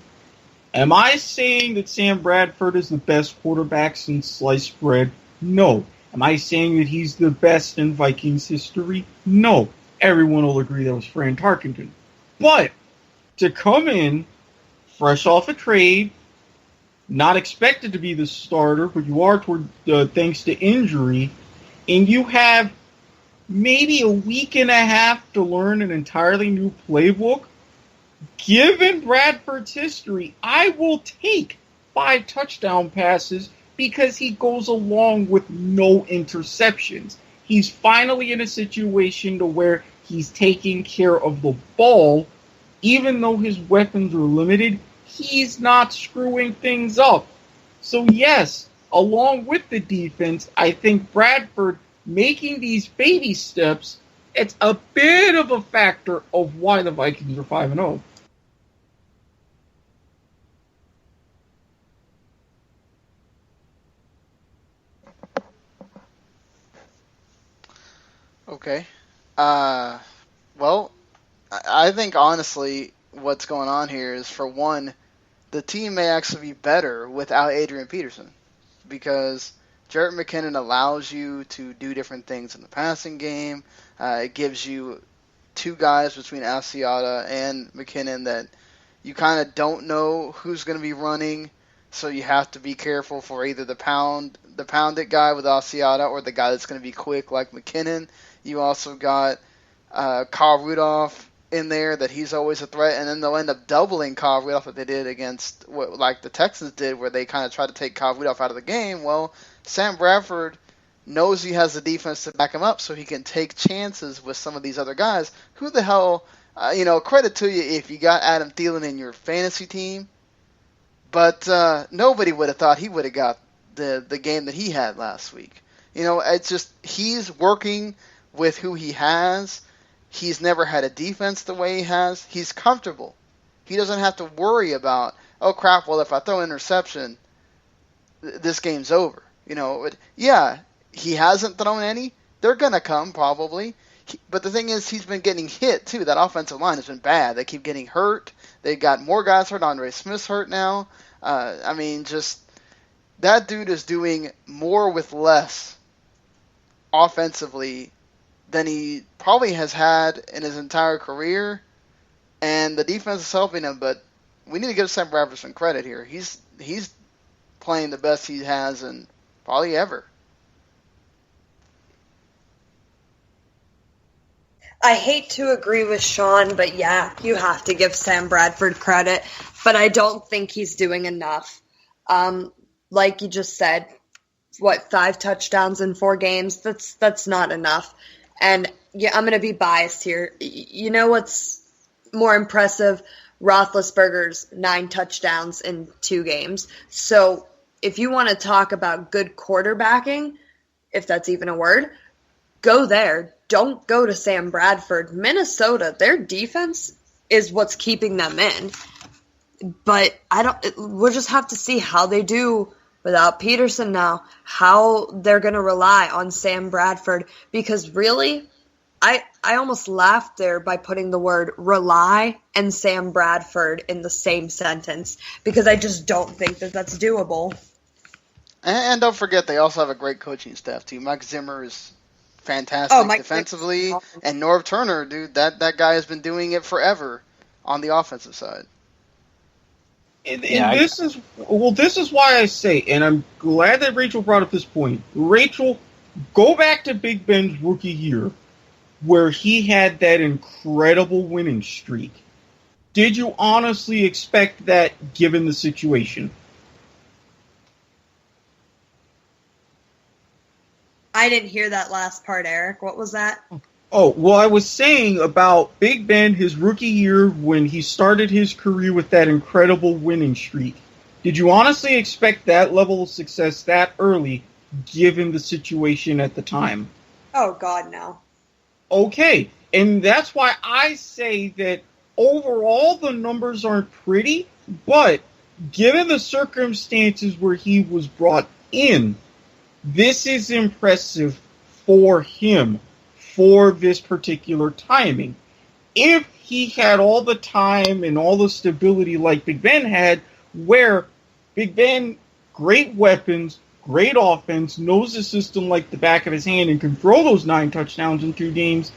Am I saying that Sam Bradford is the best quarterback since sliced bread? No. Am I saying that he's the best in Vikings history? No. Everyone will agree that was Fran Tarkenton. But to come in fresh off a trade, not expected to be the starter, but you are thanks to injury, and you have maybe a week and a half to learn an entirely new playbook, given Bradford's history, I will take 5 touchdown passes because he goes along with no interceptions. He's finally in a situation to where he's taking care of the ball. Even though his weapons are limited, he's not screwing things up. So yes, along with the defense, I think Bradford making these baby steps, it's a bit of a factor of why the Vikings are 5-0. Okay. Well, I think honestly what's going on here is, for one, the team may actually be better without Adrian Peterson, because Jarrett McKinnon allows you to do different things in the passing game. It gives you 2 guys between Asiata and McKinnon that you kind of don't know who's going to be running, so you have to be careful for either the pounded guy with Asiata or the guy that's going to be quick like McKinnon. You also got Kyle Rudolph in there, that he's always a threat, and then they'll end up doubling Kyle Rudolph, what they did against, like the Texans did, where they kind of tried to take Kyle Rudolph out of the game. Well, Sam Bradford knows he has the defense to back him up, so he can take chances with some of these other guys. Who the hell, credit to you if you got Adam Thielen in your fantasy team, but nobody would have thought he would have got the game that he had last week. It's just, he's working with who he has. He's never had a defense the way he has. He's comfortable. He doesn't have to worry about, oh crap, well if I throw an interception, this game's over. Yeah, he hasn't thrown any. They're going to come probably. But the thing is, he's been getting hit too. That offensive line has been bad. They keep getting hurt. They got more guys hurt. Andre Smith's hurt now. Just that dude is doing more with less offensively than he probably has had in his entire career. And the defense is helping him, but we need to give Sam Bradford some credit here. He's playing the best he has in probably ever. I hate to agree with Sean, but yeah, you have to give Sam Bradford credit, but I don't think he's doing enough. Like you just said, 5 touchdowns in 4 games? That's not enough. And yeah, I'm going to be biased here. You know what's more impressive? Roethlisberger's 9 touchdowns in 2 games. So if you want to talk about good quarterbacking, if that's even a word, go there. Don't go to Sam Bradford. Minnesota, their defense is what's keeping them in. But we'll just have to see how they do without Peterson now, how they're going to rely on Sam Bradford. Because really, I almost laughed there by putting the word rely and Sam Bradford in the same sentence, because I just don't think that that's doable. And don't forget, they also have a great coaching staff, too. Mike Zimmer is fantastic defensively. And Norv Turner, dude, that guy has been doing it forever on the offensive side. This is why I say, and I'm glad that Rachel brought up this point. Rachel, go back to Big Ben's rookie year, where he had that incredible winning streak. Did you honestly expect that given the situation? I didn't hear that last part, Eric. What was that? Oh, well, I was saying about Big Ben, his rookie year, when he started his career with that incredible winning streak. Did you honestly expect that level of success that early, given the situation at the time? Oh, God, no. Okay, and that's why I say that overall the numbers aren't pretty, but given the circumstances where he was brought in, this is impressive for him for this particular timing. If he had all the time and all the stability like Big Ben had, where Big Ben, great weapons, great offense, knows the system like the back of his hand and can throw those 9 touchdowns in 2 games,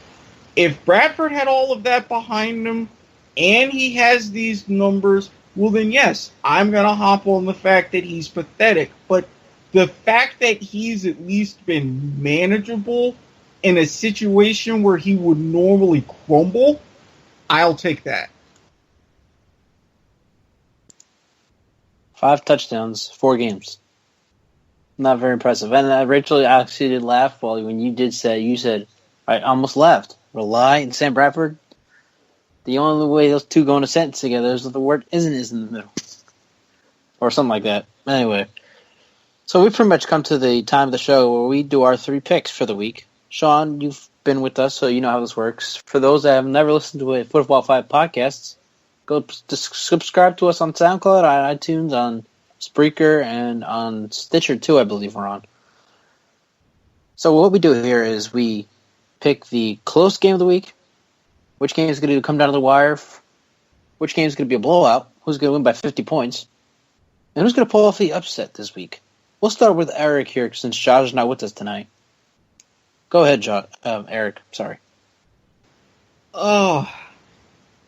if Bradford had all of that behind him and he has these numbers, well then yes, I'm going to hop on the fact that he's pathetic. But the fact that he's at least been manageable in a situation where he would normally crumble, I'll take that. 5 touchdowns, 4 games. Not very impressive. And Rachel actually did laugh when you said, I almost laughed. Rely and Sam Bradford. The only way those two go in a sentence together is that the word isn't is in the middle. Or something like that. Anyway. So we've pretty much come to the time of the show where we do our 3 picks for the week. Sean, you've been with us, so you know how this works. For those that have never listened to a Football 5 podcasts, go subscribe to us on SoundCloud, on iTunes, on Spreaker, and on Stitcher, too, I believe we're on. So what we do here is we pick the close game of the week, which game is going to come down to the wire, which game is going to be a blowout, who's going to win by 50 points, and who's going to pull off the upset this week. We'll start with Eric here, since Josh is not with us tonight. Go ahead, Eric. Sorry.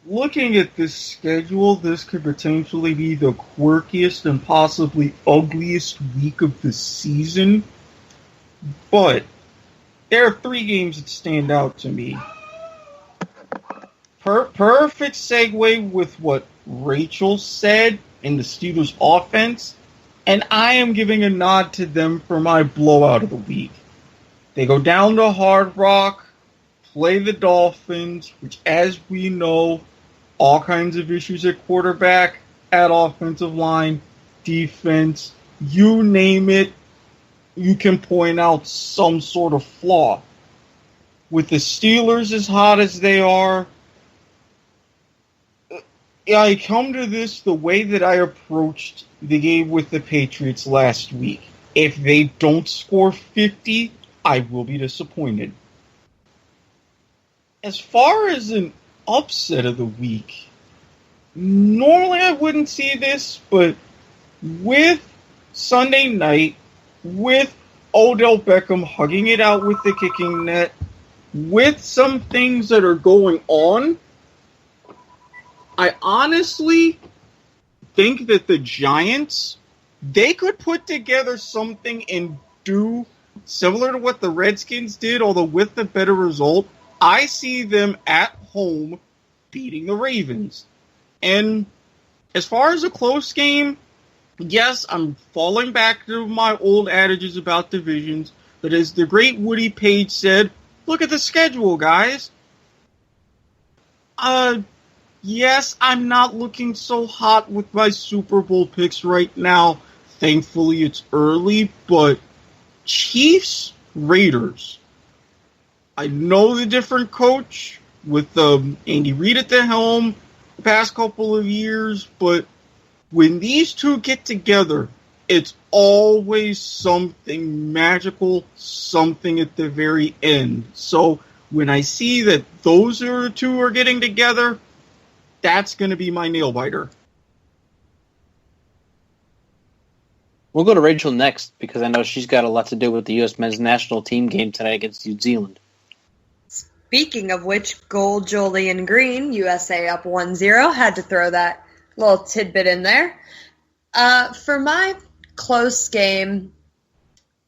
Looking at this schedule, this could potentially be the quirkiest and possibly ugliest week of the season. But there are 3 games that stand out to me. Perfect segue with what Rachel said in the Steelers' offense. And I am giving a nod to them for my blowout of the week. They go down to Hard Rock, play the Dolphins, which, as we know, all kinds of issues at quarterback, at offensive line, defense, you name it, you can point out some sort of flaw. With the Steelers as hot as they are, I come to this the way that I approached the game with the Patriots last week. If they don't score 50, I will be disappointed. As far as an upset of the week, normally I wouldn't see this, but with Sunday night, with Odell Beckham hugging it out with the kicking net, with some things that are going on, I honestly think that the Giants, they could put together something and do similar to what the Redskins did, although with a better result. I see them at home beating the Ravens. And as far as a close game, yes, I'm falling back to my old adages about divisions, but as the great Woody Page said, look at the schedule, guys. Yes, I'm not looking so hot with my Super Bowl picks right now. Thankfully, it's early, but Chiefs, Raiders. I know the different coach with Andy Reid at the helm the past couple of years, but when these two get together, it's always something magical, something at the very end. So when I see that those two are getting together, that's going to be my nail biter. We'll go to Rachel next because I know she's got a lot to do with the U.S. men's national team game tonight against New Zealand. Speaking of which, gold, Julian Green, USA up 1-0. Had to throw that little tidbit in there. For my close game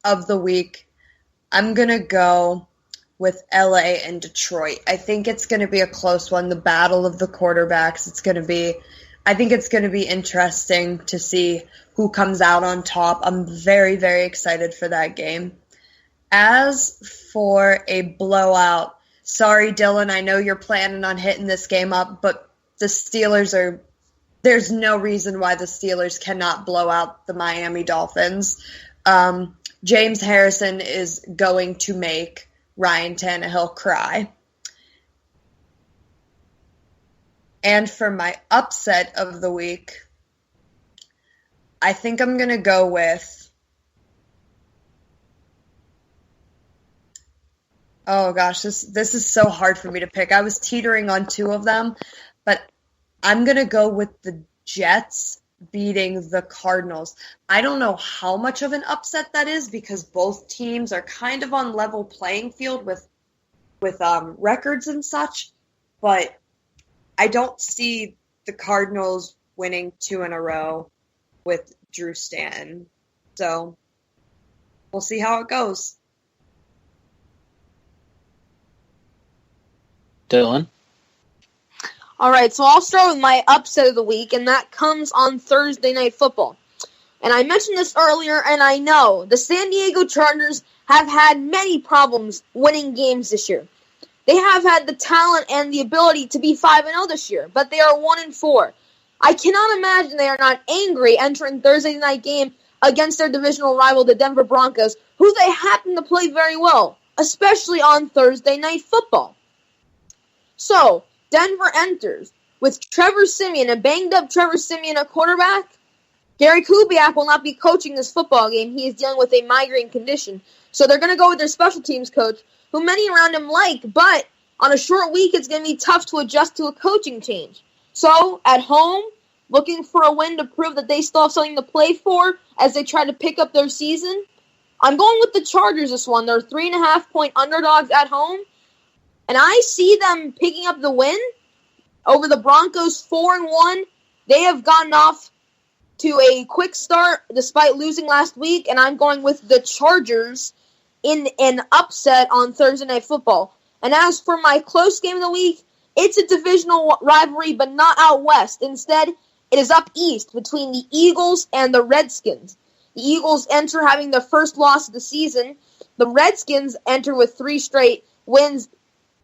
of the week, I'm going to go with LA and Detroit. I think it's going to be a close one, the battle of the quarterbacks. I think it's going to be interesting to see who comes out on top. I'm very, very excited for that game. As for a blowout, sorry, Dylan, I know you're planning on hitting this game up, but the Steelers there's no reason why the Steelers cannot blow out the Miami Dolphins. James Harrison is going to make Ryan Tannehill cry. And for my upset of the week, I think I'm going to go with, oh gosh, this is so hard for me to pick. I was teetering on two of them, but I'm going to go with the Jets beating the Cardinals. I don't know how much of an upset that is because both teams are kind of on level playing field with records and such, but I don't see the Cardinals winning 2 in a row with Drew Stanton. So we'll see how it goes. Dylan? All right, so I'll start with my upset of the week, and that comes on Thursday Night Football. And I mentioned this earlier, and I know the San Diego Chargers have had many problems winning games this year. They have had the talent and the ability to be 5-0 this year, but they are 1-4. I cannot imagine they are not angry entering Thursday night game against their divisional rival, the Denver Broncos, who they happen to play very well, especially on Thursday Night Football. So, Denver enters with Trevor Siemian, a banged-up Trevor Siemian at quarterback. Gary Kubiak will not be coaching this football game. He is dealing with a migraine condition. So they're going to go with their special teams coach, who many around him like, but on a short week, it's going to be tough to adjust to a coaching change. So, at home, looking for a win to prove that they still have something to play for as they try to pick up their season. I'm going with the Chargers this one. They're 3.5-point underdogs at home. And I see them picking up the win over the Broncos 4-1. They have gotten off to a quick start despite losing last week, and I'm going with the Chargers in an upset on Thursday Night Football. And as for my close game of the week, it's a divisional rivalry, but not out west. Instead, it is up east between the Eagles and the Redskins. The Eagles enter having their first loss of the season. The Redskins enter with 3 straight wins.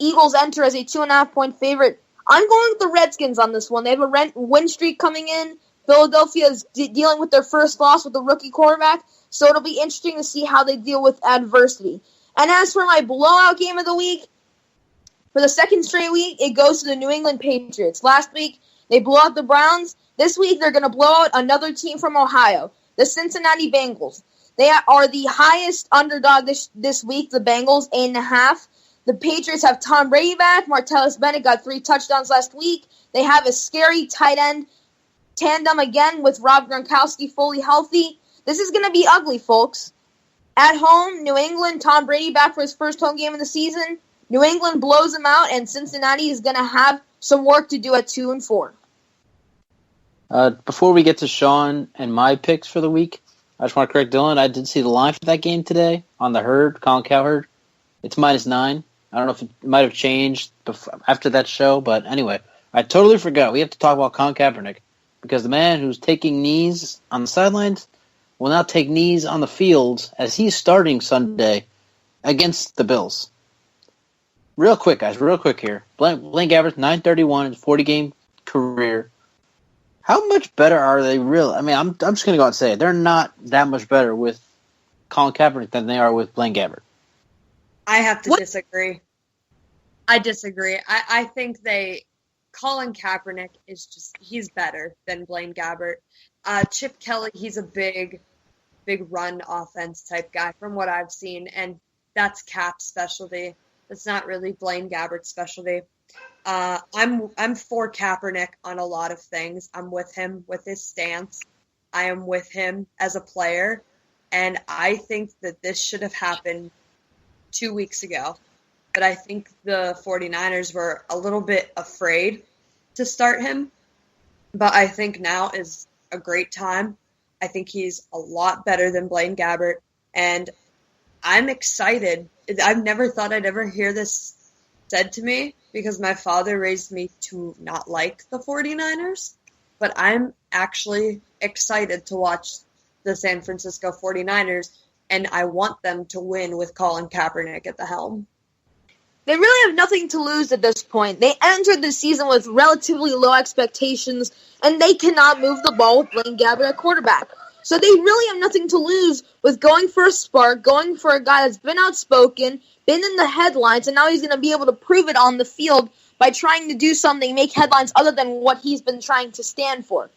Eagles enter as a 2.5-point favorite. I'm going with the Redskins on this one. They have a win streak coming in. Philadelphia is dealing with their first loss with a rookie quarterback, so it'll be interesting to see how they deal with adversity. And as for my blowout game of the week, For the second straight week, it goes to the New England Patriots. Last week, they blew out the Browns. This week, they're going to blow out another team from Ohio, the Cincinnati Bengals. They are the highest underdog this week, the Bengals, 8.5. The Patriots have Tom Brady back. Martellus Bennett got 3 touchdowns last week. They have a scary tight end tandem again with Rob Gronkowski fully healthy. This is going to be ugly, folks. At home, New England, Tom Brady back for his first home game of the season. New England blows them out, and Cincinnati is going to have some work to do at 2-4. Before we get to Sean and my picks for the week, I just want to correct Dylan. I did see the line for that game today on the herd, Colin Cowherd. It's -9. I don't know if it might have changed after that show, but anyway, I totally forgot. We have to talk about Colin Kaepernick because the man who's taking knees on the sidelines will now take knees on the field as he's starting Sunday against the Bills. Real quick, guys, real quick here. Blaine Gabbert's 931 in his 40-game career. How much better are they really? I mean, I'm just going to go out and say it. They're not that much better with Colin Kaepernick than they are with Blaine Gabbert. I have to disagree. I disagree. I think Colin Kaepernick he's better than Blaine Gabbert. Chip Kelly, he's a big run offense type guy from what I've seen, and that's Cap's specialty. It's not really Blaine Gabbert's specialty. I'm for Kaepernick on a lot of things. I'm with him with his stance. I am with him as a player, and I think that this should have happened 2 weeks ago. But I think the 49ers were a little bit afraid to start him. But I think now is a great time. I think he's a lot better than Blaine Gabbert, and I'm excited. I've never thought I'd ever hear this said to me because my father raised me to not like the 49ers, but I'm actually excited to watch the San Francisco 49ers, and I want them to win with Colin Kaepernick at the helm. They really have nothing to lose at this point. They entered the season with relatively low expectations, and they cannot move the ball with Blaine Gabbert at quarterback. So they really have nothing to lose with going for a spark, going for a guy that's been outspoken, been in the headlines, and now he's going to be able to prove it on the field by trying to do something, make headlines other than what he's been trying to stand for.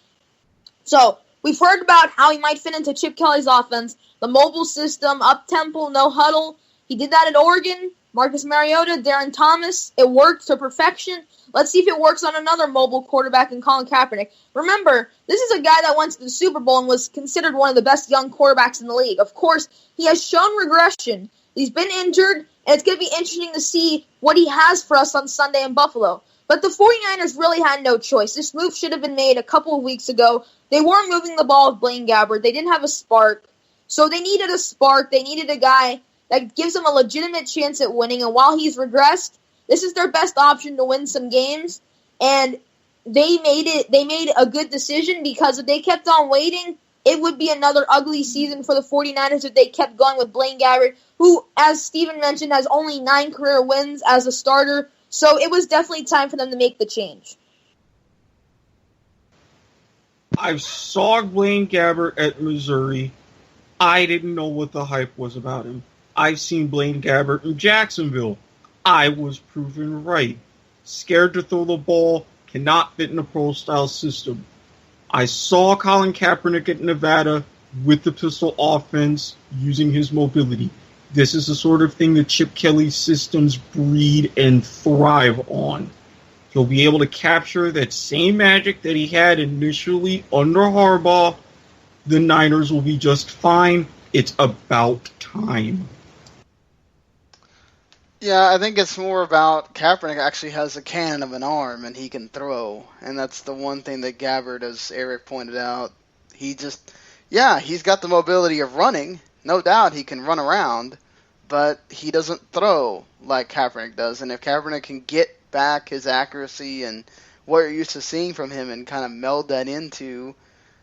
So we've heard about how he might fit into Chip Kelly's offense, the mobile system, up-tempo, no huddle. He did that at Oregon. Marcus Mariota, Darren Thomas, it worked to perfection. Let's see if it works on another mobile quarterback in Colin Kaepernick. Remember, this is a guy that went to the Super Bowl and was considered one of the best young quarterbacks in the league. Of course, he has shown regression. He's been injured, and it's going to be interesting to see what he has for us on Sunday in Buffalo. But the 49ers really had no choice. This move should have been made a couple of weeks ago. They weren't moving the ball with Blaine Gabbert. They didn't have a spark. So they needed a spark. They needed a guy that gives them a legitimate chance at winning. And while he's regressed, this is their best option to win some games. And they made a good decision because if they kept on waiting, it would be another ugly season for the 49ers if they kept going with Blaine Gabbert, who, as Steven mentioned, has only 9 career wins as a starter. So it was definitely time for them to make the change. I saw Blaine Gabbert at Missouri. I didn't know what the hype was about him. I've seen Blaine Gabbert in Jacksonville. I was proven right. Scared to throw the ball, cannot fit in a pro-style system. I saw Colin Kaepernick at Nevada with the pistol offense using his mobility. This is the sort of thing that Chip Kelly's systems breed and thrive on. He'll be able to capture that same magic that he had initially under Harbaugh. The Niners will be just fine. It's about time. Yeah, I think it's more about Kaepernick actually has a cannon of an arm and he can throw. And that's the one thing that Gabbert, as Eric pointed out, he's got the mobility of running. No doubt he can run around, but he doesn't throw like Kaepernick does. And if Kaepernick can get back his accuracy and what you're used to seeing from him and kind of meld that into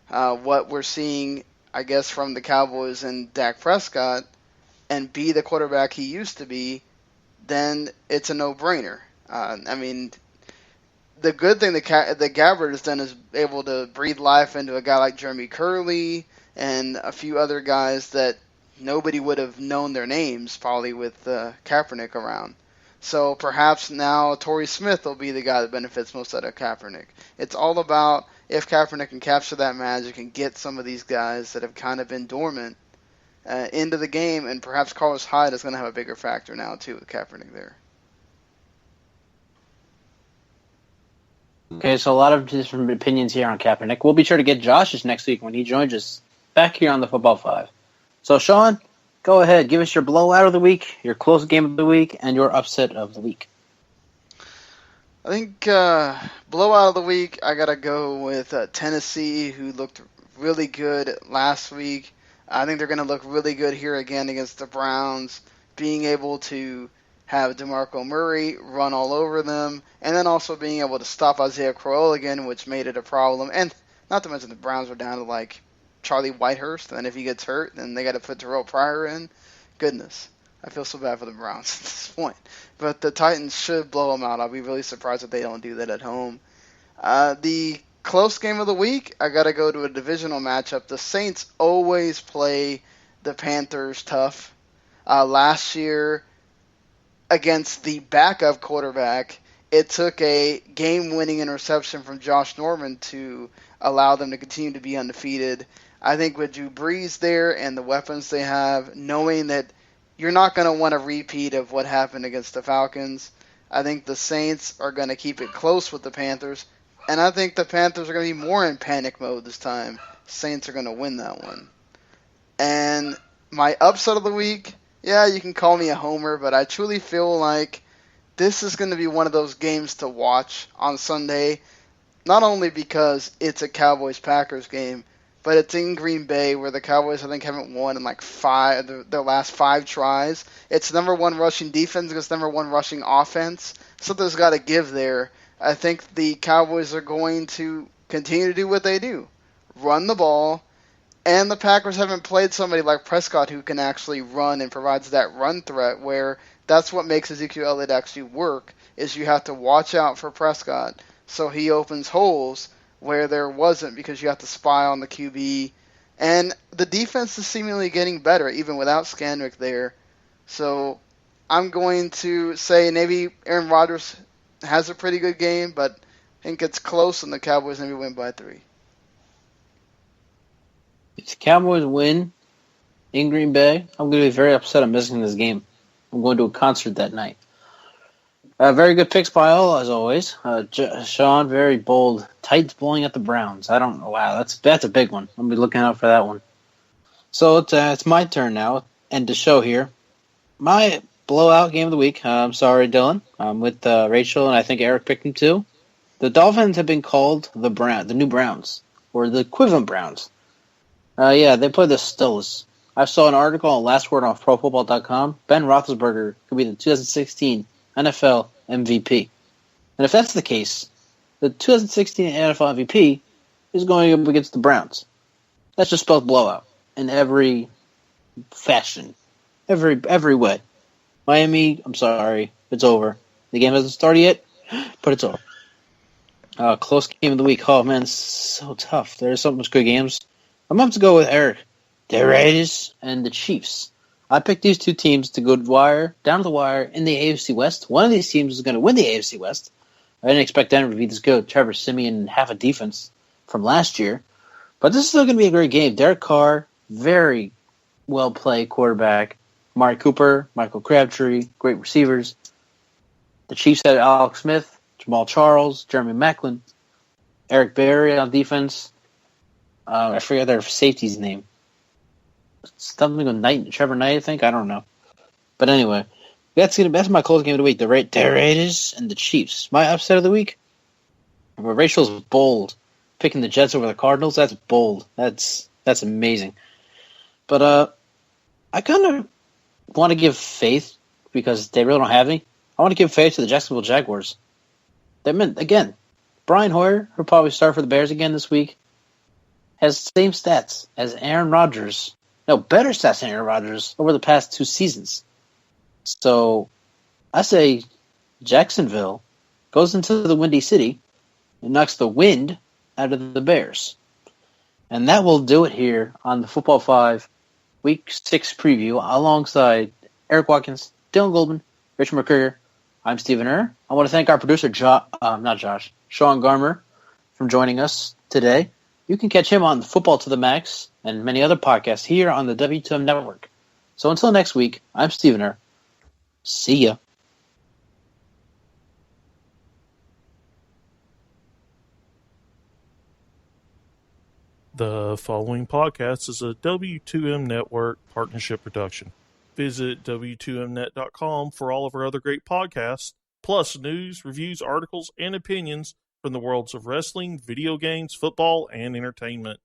what we're seeing, I guess, from the Cowboys and Dak Prescott and be the quarterback he used to be, then it's a no-brainer. I mean, the good thing that Gabbert has done is able to breathe life into a guy like Jeremy Curley and a few other guys that nobody would have known their names probably with Kaepernick around. So perhaps now Torrey Smith will be the guy that benefits most out of Kaepernick. It's all about if Kaepernick can capture that magic and get some of these guys that have kind of been dormant into the game, and perhaps Carlos Hyde is going to have a bigger factor now too with Kaepernick there. Okay, so a lot of different opinions here on Kaepernick. We'll be sure to get Josh's next week when he joins us back here on the Football 5. So, Sean, go ahead. Give us your blowout of the week, your close game of the week, and your upset of the week. I think blowout of the week, I got to go with Tennessee, who looked really good last week. I think they're going to look really good here again against the Browns, being able to have DeMarco Murray run all over them, and then also being able to stop Isaiah Crowell again, which made it a problem. And not to mention the Browns were down to like Charlie Whitehurst, and if he gets hurt, then they got to put Terrell Pryor in. Goodness, I feel so bad for the Browns at this point. But the Titans should blow them out. I'll be really surprised if they don't do that at home. The close game of the week, I got to go to a divisional matchup. The Saints always play the Panthers tough. Last year, against the backup quarterback, it took a game-winning interception from Josh Norman to allow them to continue to be undefeated. I think with Drew Brees there and the weapons they have, knowing that you're not going to want a repeat of what happened against the Falcons, I think the Saints are going to keep it close with the Panthers, and I think the Panthers are going to be more in panic mode this time. Saints are going to win that one. And my upset of the week, yeah, you can call me a homer, but I truly feel like this is going to be one of those games to watch on Sunday, not only because it's a Cowboys-Packers game, but it's in Green Bay where the Cowboys, I think, haven't won in like their last 5 tries. It's number 1 rushing defense against number 1 rushing offense. Something's got to give there. I think the Cowboys are going to continue to do what they do, run the ball. And the Packers haven't played somebody like Prescott who can actually run and provides that run threat, where that's what makes Ezekiel Elliott actually work, is you have to watch out for Prescott so he opens holes where there wasn't, because you have to spy on the QB. And the defense is seemingly getting better, even without Scandrick there. So I'm going to say maybe Aaron Rodgers has a pretty good game, but I think it's close and the Cowboys maybe win by 3. If the Cowboys win in Green Bay, I'm going to be very upset I'm missing this game. I'm going to a concert that night. Very good picks by all, as always. Sean, very bold. Titans blowing at the Browns. I don't know. Wow, that's a big one. I'll be looking out for that one. So it's my turn now. End the show here. My blowout game of the week. I'm sorry, Dylan. I'm with Rachel, and I think Eric picked him too. The Dolphins have been called the new Browns, or the equivalent Browns. Yeah, they play the Steelers. I saw an article on Last Word on ProFootball.com. Ben Roethlisberger could be the 2016 NFL MVP. And if that's the case, the 2016 NFL MVP is going up against the Browns. That's just spelled blowout in every fashion, every way. Miami, I'm sorry, it's over. The game hasn't started yet, but it's over. Close game of the week. Oh man, it's so tough. There's so much good games. I'm going to go with Eric. The Raiders and the Chiefs. I picked these two teams to go down to the wire in the AFC West. One of these teams is going to win the AFC West. I didn't expect Denver to be this good. Trevor Siemian and half a defense from last year. But this is still going to be a great game. Derek Carr, very well-played quarterback. Amari Cooper, Michael Crabtree, great receivers. The Chiefs had Alex Smith, Jamal Charles, Jeremy Maclin, Eric Berry on defense. I forget their safety's name. Something with Knight, Trevor Knight, I think. I don't know. But anyway, that's my close game of the week. The Raiders and the Chiefs. My upset of the week. Rachel's bold, picking the Jets over the Cardinals. That's bold. That's amazing. But I kind of want to give faith, because they really don't have any. I want to give faith to the Jacksonville Jaguars. Again, Brian Hoyer, who'll probably start for the Bears again this week, has the same stats as Aaron Rodgers. No, better stats than Aaron Rodgers over the past 2 seasons. So I say Jacksonville goes into the Windy City and knocks the wind out of the Bears. And that will do it here on the Football 5 Week 6 preview alongside Eric Watkins, Dylan Goldman, Rachel McKriger, I'm Stephen Err. I want to thank our producer, Sean Garmer, from joining us today. You can catch him on Football to the Max and many other podcasts here on the W2M Network. So until next week, I'm Stephen Err. See ya. The following podcast is a W2M Network partnership production. Visit W2Mnet.com for all of our other great podcasts, plus news, reviews, articles, and opinions from the worlds of wrestling, video games, football, and entertainment.